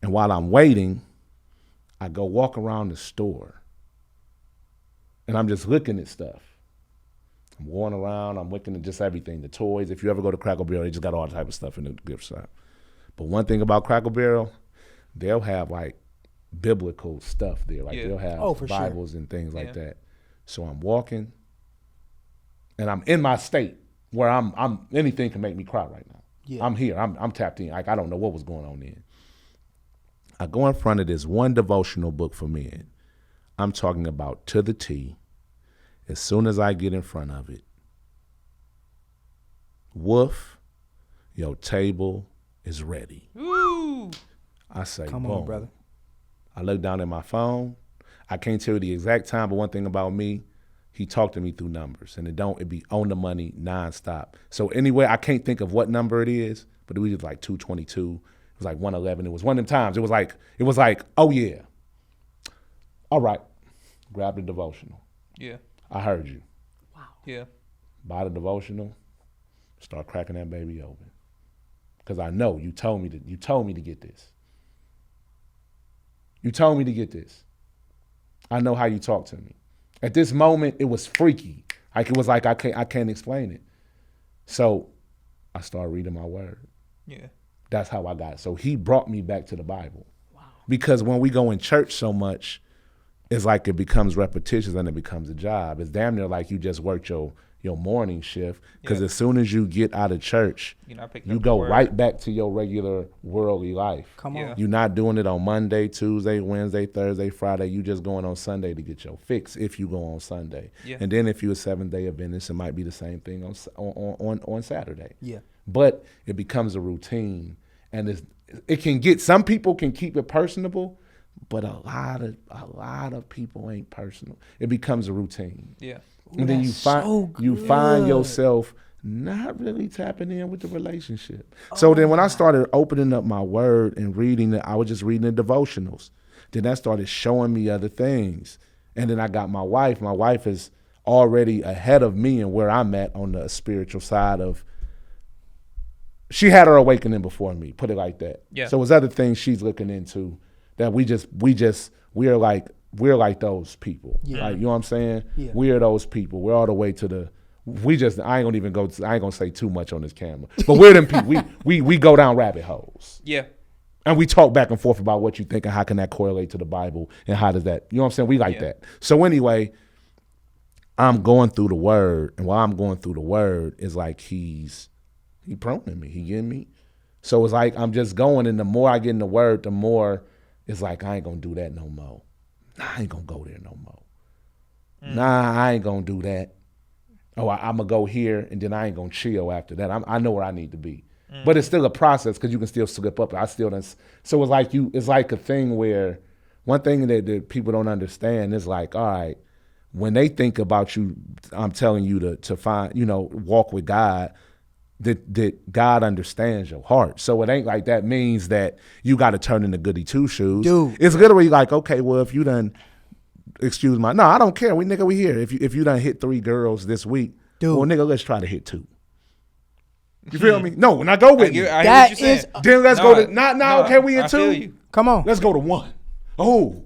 And while I'm waiting, I go walk around the store. And I'm just looking at stuff. I'm going around. I'm looking at just everything. The toys. If you ever go to Crackle Barrel, they just got all type of stuff in the gift shop. But one thing about Crackle Barrel, they'll have like biblical stuff there. Like they'll have Bibles and things like that. So I'm walking, and I'm in my state where I'm anything can make me cry right now. Yeah. I'm here. I'm tapped in. Like, I don't know what was going on then. I go in front of this one devotional book for men. I'm talking about To the T. As soon as I get in front of it, Wolf, your table is ready.
Woo!
I say,
Come
boom.
on, brother.
I look down at my phone. I can't tell you the exact time, but one thing about me, he talked to me through numbers, and it be on the money nonstop. So anyway, I can't think of what number it is, but it was just like 222. It was like 111. It was one of them times. It was like, oh yeah. All right. Grab the devotional.
Yeah.
I heard you.
Yeah.
Buy the devotional. Start cracking that baby open. Because I know you told me to get this. You told me to get this. I know how you talk to me. At this moment, it was freaky. Like it was like I can't explain it. So I started reading my word.
Yeah.
That's how I got it. So he brought me back to the Bible. Wow. Because when we go in church so much, it's like it becomes repetitious and it becomes a job. It's damn near like you just worked your morning shift. Because as soon as you get out of church, you go right back to your regular worldly life.
Come on.
Yeah.
You're not doing it on Monday, Tuesday, Wednesday, Thursday, Friday. You just going on Sunday to get your fix if you go on Sunday.
Yeah.
And then if you're a 7-day Adventist, it might be the same thing on Saturday.
Yeah.
But it becomes a routine, and it can get, some people can keep it personable, but a lot of people ain't personal. It becomes a routine.
Yeah.
And then you find yourself not really tapping in with the relationship. So then when I started opening up my word and reading it, I was just reading the devotionals. Then that started showing me other things. And then I got my wife. My wife is already ahead of me and where I'm at on the spiritual side of, she had her awakening before me, put it like that.
Yeah.
So there's other things she's looking into that we're like those people.
Yeah.
Like, you know what I'm saying?
Yeah.
We're those people. We're all the way to the, I ain't gonna say too much on this camera, but we're them people. We go down rabbit holes.
Yeah.
And we talk back and forth about what you think and how can that correlate to the Bible and how does that, you know what I'm saying? We like that. So anyway, I'm going through the word, and while I'm going through the word, it's like he proning me, he getting me. So it's like I'm just going, and the more I get in the word, the more it's like I ain't gonna do that no more. Nah, I ain't gonna go there no more. Nah, I ain't gonna do that. Oh, I'm gonna go here, and then I ain't gonna chill after that. I know where I need to be. But it's still a process because you can still slip up. So it's like a thing where one thing that people don't understand is like, all right, when they think about you, I'm telling you to find, walk with God, that God understands your heart. So it ain't like that means that you got to turn into goody two shoes.
Dude.
It's literally like, okay, well, if you done, no, I don't care. We here. If you done hit 3 girls this week,
dude,
well, nigga, let's try to hit 2. You feel me? No, now go with me.
That is.
Then let's go to now. Can we hit 2?
Come on.
Let's go to 1. Oh.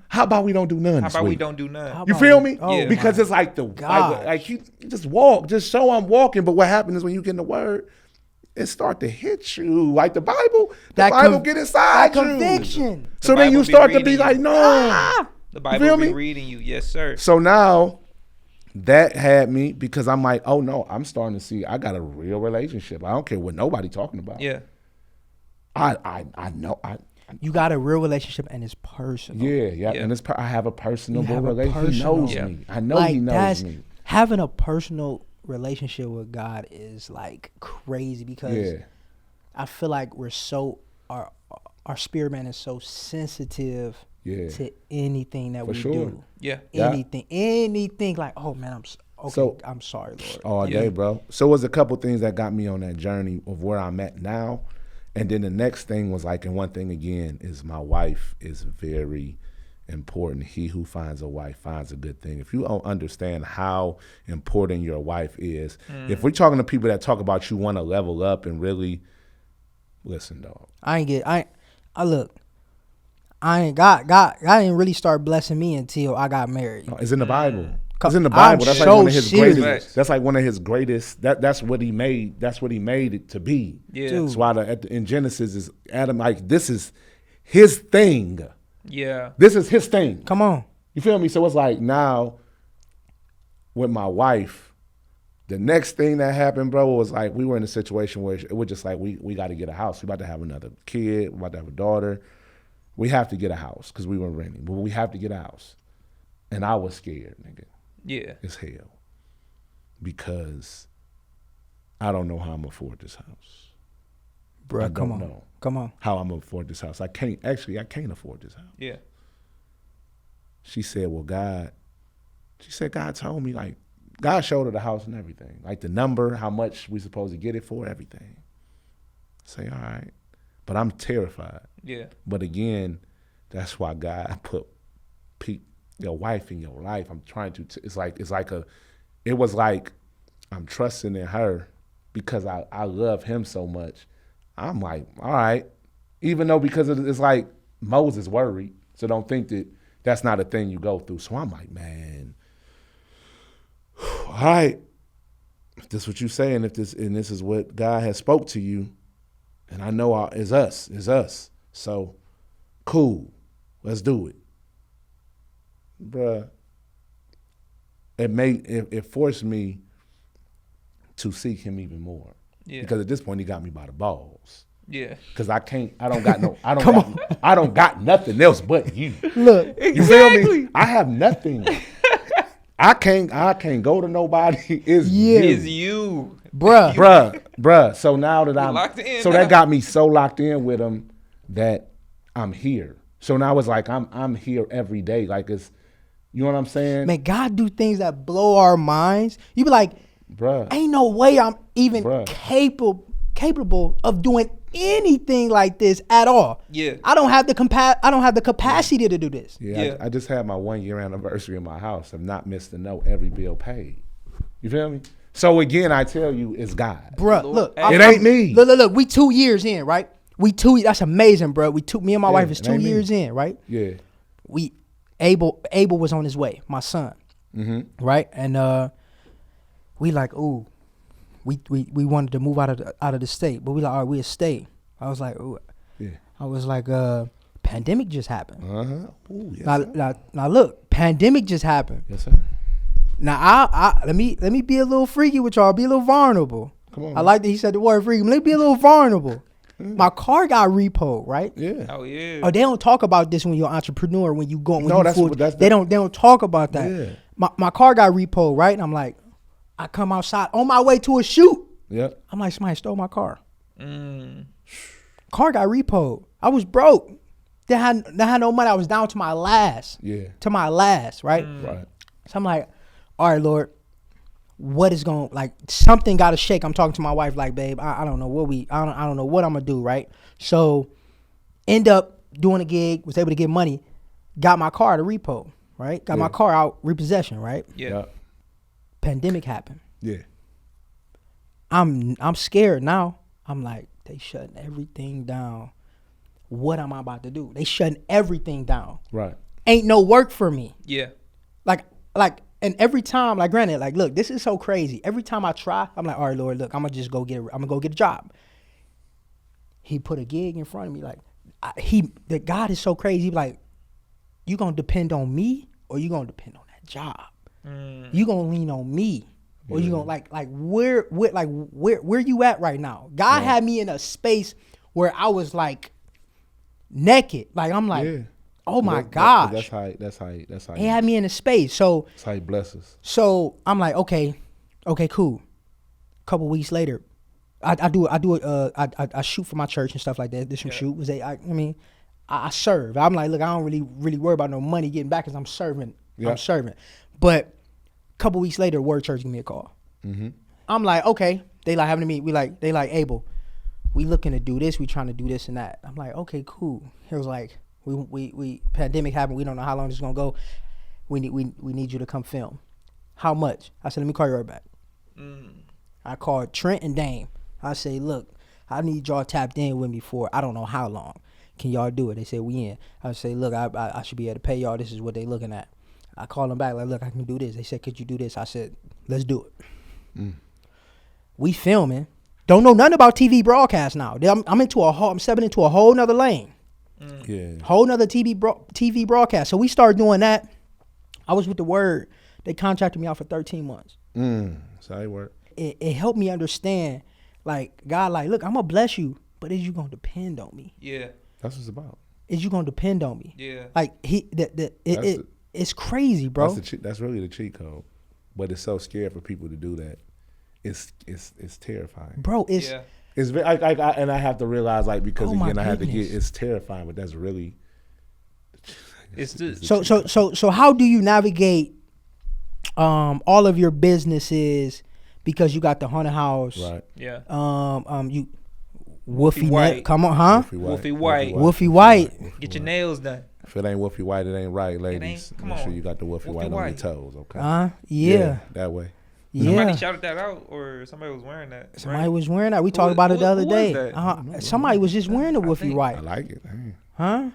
How about we don't do none?
How about we don't do none?
You feel me?
Oh,
because it's like like you just walk, just show I'm walking. But what happens is when you get in the word, it start to hit you like the Bible. The Bible get inside
that conviction.
So then you start to be like, no.
The Bible be reading you, yes, sir.
So now that had me because I'm like, oh no, I'm starting to see I got a real relationship. I don't care what nobody talking about.
Yeah.
I know.
You got a real relationship and it's personal.
Yeah. And I have a personable relationship. He knows me. I know he knows me.
Having a personal relationship with God is like crazy because I feel like we're so our spirit man is so sensitive to anything that we do.
Yeah.
Anything like, oh man, I'm sorry, Lord.
All day, bro. So it was a couple things that got me on that journey of where I'm at now. And then the next thing was like, and one thing again is my wife is very important. He who finds a wife finds a good thing. If you don't understand how important your wife is, if we're talking to people that talk about you want to level up and really listen, dog.
God didn't really start blessing me until I got married.
It's in the Bible. It's in the Bible. That's like one of his greatest. That's like one of his greatest. That's what he made. That's what he made it to be.
Yeah.
That's why in Genesis is Adam. Like this is his thing.
Yeah.
This is his thing.
Come on.
You feel me? So it's like now with my wife, the next thing that happened, bro, was like we were in a situation where it was just like we got to get a house. We about to have another kid. We about to have a daughter. We have to get a house because we were renting, but we have to get a house. And I was scared, nigga.
Yeah.
As hell. Because I don't know how I'm gonna afford this house.
Bro, come on. How I'm
gonna afford this house. I can't afford this house.
Yeah.
She said, well, God told me, like, God showed her the house and everything. Like the number, how much we supposed to get it for, everything. Say, all right. But I'm terrified.
Yeah.
But again, that's why God put your wife in your life. I'm trying to, it was like I'm trusting in her because I love him so much. I'm like, all right. Even though it's like Moses worried. So don't think that that's not a thing you go through. So I'm like, man, all right. If this is what you saying, this is what God has spoke to you, and I know it's us. So cool. Let's do it. Bruh. It forced me to seek him even more.
Yeah.
Because at this point he got me by the balls.
Yeah.
Cause I don't got nothing else but you.
Look,
You feel me? I have nothing. I can't go to nobody. It's
Yeah.
you.
It's you.
Bruh. So now that I'm
locked in
so
now.
that got me so locked in with him that I'm here. So now it's like I'm here every day. Like it's, you know what I'm saying?
man, God do things that blow our minds. You be like,
Bruh.
ain't no way I'm even
Bruh.
capable of doing anything like this at all.
Yeah.
I don't have the capacity to do this.
Yeah,
Yeah.
I just had my 1 year anniversary in my house. I've not missed a note, every bill paid. You feel me? So again, I tell you, it's God.
Bruh,
Lord.
look.
It
ain't me.
Look. We 2 years in, right? That's amazing, bro. Me and my wife is
it
2
ain't me.
years in, right?
Yeah.
Abel was on his way, my son.
Mm-hmm.
Right? And we like, ooh, we wanted to move out of the state, but we like, all right, we'll stay. I was like, ooh.
Yeah.
I was like, pandemic just happened.
Uh-huh. Ooh, yes, sir.
Now look, pandemic just happened.
Yes, sir.
Now I let me be a little freaky with y'all, be a little vulnerable.
Come on.
I like that he said the word freaky. Let me be a little vulnerable. My car got repoed, right?
Yeah.
Oh yeah.
Oh, they don't talk about this when you're an entrepreneur. When you go, when
No,
you
that's
full,
what- that's
they
the-
don't talk about that.
Yeah.
My car got repoed, right? And I'm like, I come outside on my way to a shoot.
Yep.
I'm like, somebody stole my car.
Mm.
Car got repoed. I was broke. They had no money. I was down to my last.
Yeah.
To my last, right?
Right.
So I'm like, all right, Lord, what is going, like, something got to shake. I'm talking to my wife, like, babe, I don't know I don't know what I'm gonna do, right? So end up doing a gig, was able to get money, got my car to repo, right? Got my car out repossession, right?
Yeah.
Yep.
Pandemic happened.
Yeah.
I'm scared now. I'm like, they shutting everything down. What am I about to do? They shutting everything down.
Right.
Ain't no work for me.
Yeah.
Like, and every time, like, granted, like, look, this is so crazy. Every time I try, I'm like, all right, Lord, look, I'm gonna go get a job. He put a gig in front of me, like, the God is so crazy. He be like, you gonna depend on me or you gonna depend on that job? You gonna lean on me or you gonna like where you at right now? God had me in a space where I was like naked, like I'm like,
Yeah.
oh my
That-
gosh.
That's how
He had me in a space, so.
that's how he blesses.
So I'm like, okay, cool. Couple weeks later, I shoot for my church and stuff like that. Did some shoot. I serve. I'm like, look, I don't really worry about no money getting back because I'm serving.
Yeah.
I'm serving. But couple weeks later, Word Church give me a call.
Mm-hmm.
I'm like, okay. They like having to meet. They like Abel. We looking to do this. We trying to do this and that. I'm like, okay, cool. He was like, we pandemic happened. We don't know how long this is gonna go. We need you to come film. How much? I said, let me call you right back. I called Trent and Dame. I say, look, I need y'all tapped in with me for I don't know how long. Can y'all do it? They said, we in. I say, look, I should be able to pay y'all. This is what they looking at. I called them back, like, look, I can do this. They said, could you do this? I said, let's do it. We filming. Don't know nothing about TV broadcast now. I'm stepping into a whole nother lane.
Yeah.
Whole nother TV broadcast. So we started doing that. I was with the Word. They contracted me out for 13 months.
So it worked.
It helped me understand, like, God, like, look, I'm going to bless you, but is you going to depend on me?
Yeah.
That's what it's about.
Is you going to depend on me?
Yeah.
Like, it's crazy, bro.
That's really the cheat code. But it's so scary for people to do that. It's terrifying.
Bro, it's
Yeah.
It's very, and I have to realize, like, because
Oh, my
again, I have to
goodness.
it's terrifying, but that's really,
It's the
So how do you navigate all of your businesses, because you got the haunted house,
Right.
yeah.
you Wolfie
White.
Net, come on, huh?
Wolfie White.
Wolfie White.
Get your nails done.
If it ain't Wolfie White, it ain't right, ladies.
come
Make sure
on.
you got the Wolfie
Wolfie
White on your
White.
toes, okay?
Yeah.
That way.
Somebody
Yeah.
shouted that out, or somebody was wearing that.
Somebody
right?
was wearing that. We
Who
talked
was-
about it
who-
the other
who was
day.
that?
Somebody was just wearing the
I
Wolfie
think-
White,
I like it. Hey,
huh?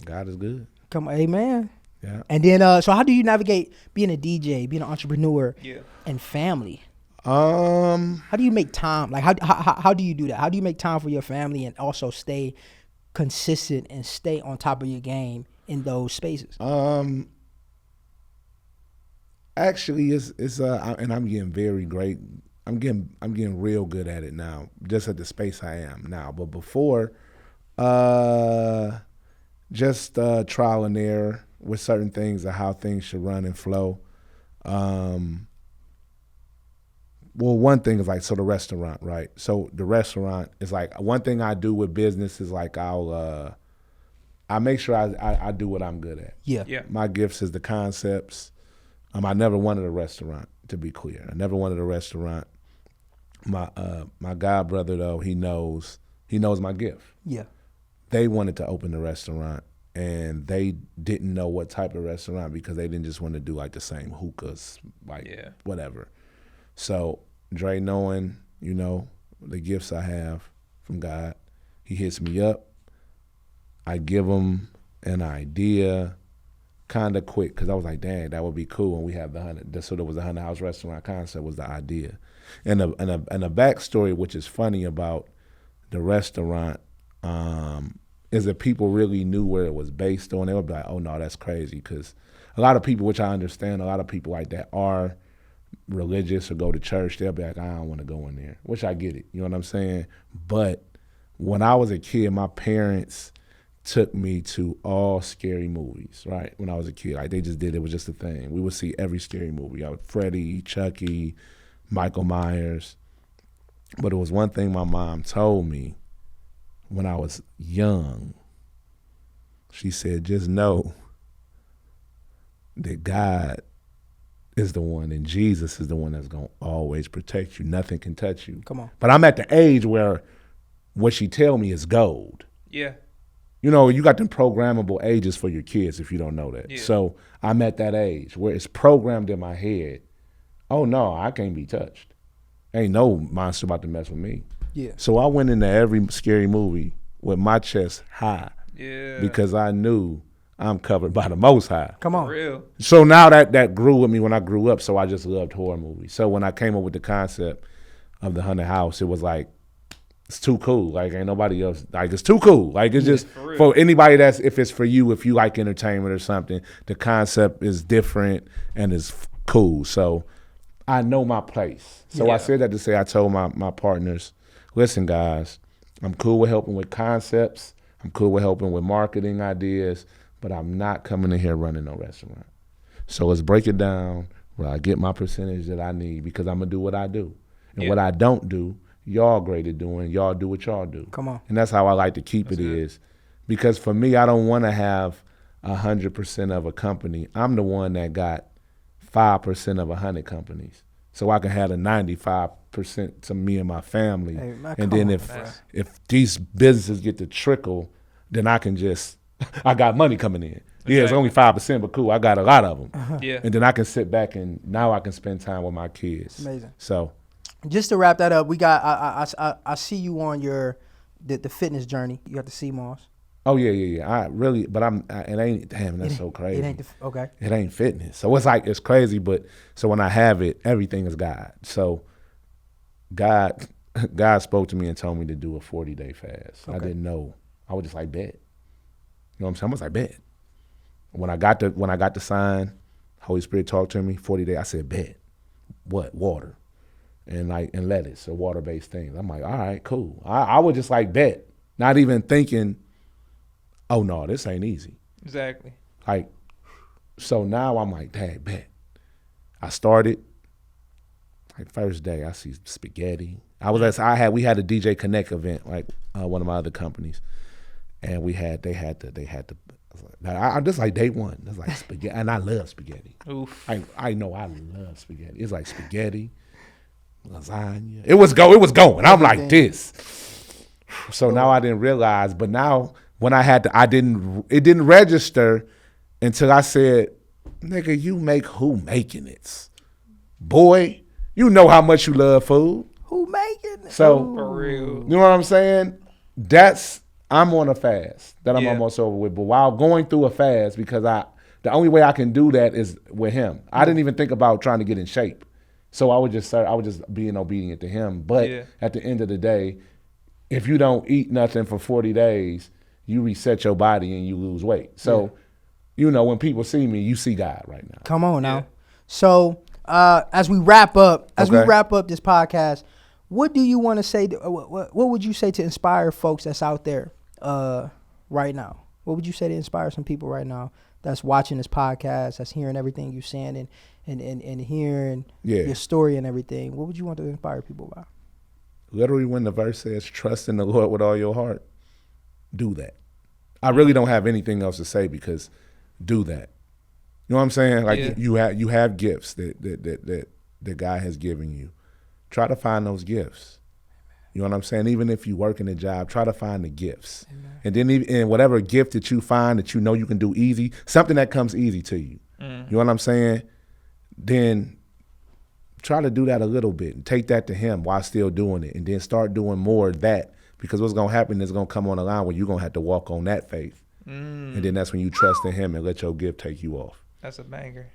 God is good.
Come on, amen.
Yeah.
And then, so how do you navigate being a DJ, being an entrepreneur,
Yeah.
and family?
Um,
How do you make time? Like, how do you do that? How do you make time for your family and also stay consistent and stay on top of your game in those spaces?
Actually, and I'm getting very great. I'm getting real good at it now, just at the space I am now. But before, just trial and error with certain things of how things should run and flow. Well, one thing is like, so the restaurant, right? So the restaurant is like, one thing I do with business is like, I make sure I do what I'm good at.
Yeah.
Yeah.
My gifts is the concepts. I never wanted a restaurant, to be clear. I never wanted a restaurant. My god brother though, he knows my gift.
Yeah.
They wanted to open a restaurant and they didn't know what type of restaurant, because they didn't just want to do like the same hookahs, like
Yeah.
whatever. So Dre, knowing, the gifts I have from God, he hits me up. I give him an idea kind of quick, because I was like, dang, that would be cool. And we have so there was a 100 house restaurant concept was the idea. And a backstory, which is funny about the restaurant, is that people really knew where it was based on. They would be like, oh no, that's crazy. Because a lot of people, which I understand, a lot of people like that are religious or go to church, they'll be like, I don't want to go in there, which I get it. You know what I'm saying? But when I was a kid, my parents took me to all scary movies, right? When I was a kid, like they just did, it was just a thing. We would see every scary movie. Freddy, Chucky, Michael Myers. But it was one thing my mom told me when I was young. She said, just know that God is the one and Jesus is the one that's going to always protect you. Nothing can touch you.
Come on.
But I'm at the age where what she tell me is gold.
Yeah.
You got them programmable ages for your kids if you don't know that.
Yeah.
So I'm at that age where it's programmed in my head, oh no, I can't be touched. Ain't no monster about to mess with me.
Yeah.
So I went into every scary movie with my chest high
Yeah.
because I knew I'm covered by the Most High.
Come
For
on.
real.
So now that grew with me when I grew up, so I just loved horror movies. So when I came up with the concept of the Haunted House, it was like, it's too cool. Like, ain't nobody else. Like, it's too cool. Like, it's just
for real.
for anybody if it's for you, if you like entertainment or something, the concept is different and it's cool. So I know my place. So
Yeah.
I said that to say, I told my partners, listen, guys, I'm cool with helping with concepts. I'm cool with helping with marketing ideas, but I'm not coming in here running no restaurant. So let's break it down where I get my percentage that I need, because I'm going to do what I do. And
Yeah.
what I don't do, y'all great at doing. Y'all do what y'all do.
Come on.
And that's how I like to keep
That's
it
good.
is. Because for me, I don't want to have 100% of a company. I'm the one that got 5% of 100 companies. So I can have a 95% to me and my family.
Hey, man,
and
come
then
on,
if
bro.
if these businesses get to trickle, then I can just, I got money coming in. Yeah, it's
Exactly.
only 5%, but cool, I got a lot of them.
Yeah.
And then I can sit back and now I can spend time with my kids.
Amazing.
So,
Just to wrap that up, we got I see you on the fitness journey. You got the CMOS.
oh yeah. I really, but it ain't, damn, that's so crazy.
It ain't okay.
It ain't fitness. So it's like, it's crazy, but so when I have it, everything is God. So God spoke to me and told me to do a 40-day fast. I
Okay.
didn't know. I was just like, bet. You know what I'm saying? I was like, bet. When I got the sign, Holy Spirit talked to me, 40 days, I said, bet. What? Water. And lettuce or water-based things. I'm like, all right, cool. I would just like bet. Not even thinking, oh no, this ain't easy.
Exactly.
Like, so now I'm like, dang, bet. I started, like first day, I see spaghetti. We had a DJ Connect event, like one of my other companies. And they had the I just like day one. That's like spaghetti, and I love spaghetti.
Oof.
I know I love spaghetti. It's like spaghetti, lasagna. It was going. I'm like this. So now I didn't realize, but now when I had to, it didn't register until I said, nigga, you make who making it? Boy, you know how much you love food.
Who making it?
So,
For real.
you know what I'm saying? I'm on a fast that I'm almost over with. But while going through a fast, because the only way I can do that is with him. I didn't even think about trying to get in shape. So I was just being obedient to him. But at the end of the day, if you don't eat nothing for 40 days, you reset your body and you lose weight. So, you know, when people see me, you see God right now.
Come on now. So as we wrap up this podcast, what do you want to say? What would you say to inspire folks that's out there right now? What would you say to inspire some people right now that's watching this podcast, that's hearing everything you're saying and hearing your story and everything? What would you want to inspire people about?
Literally, when the verse says, trust in the Lord with all your heart, do that. I really don't have anything else to say because do that. You know what I'm saying? Like you have gifts that God has given you. Try to find those gifts. You know what I'm saying? Even if you work in a job, try to find the gifts. Amen. And then in whatever gift that you find that you know you can do easy, something that comes easy to you. You know what I'm saying? Then try to do that a little bit and take that to him while still doing it, and then start doing more of that, because what's going to happen is going to come on a line where you're going to have to walk on that faith. And then that's when you trust in him and let your gift take you off.
That's a banger.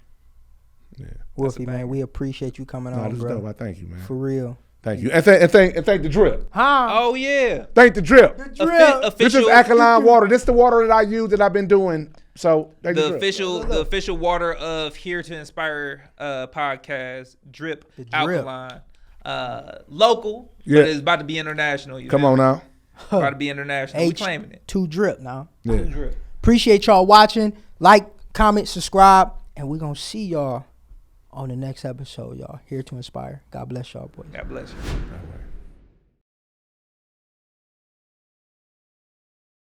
Yeah.
Wolfie, man, we appreciate you coming on,
this
bro.
is dope. I thank you, man.
For real.
Thank you. And thank the drip.
Huh?
Oh, yeah.
Thank the drip.
Official,
This is alkaline water. This is the water that I use that I've been doing. So
the official water of Here to Inspire podcast, Drip Alkaline. Local, but it's about to be international.
Come on now.
About to be international. We claiming it.
To Drip now.
Yeah.
Drip.
Appreciate y'all watching. Like, comment, subscribe, and we're going to see y'all on the next episode, y'all. Here to Inspire. God bless y'all, boys.
God bless you.
All right.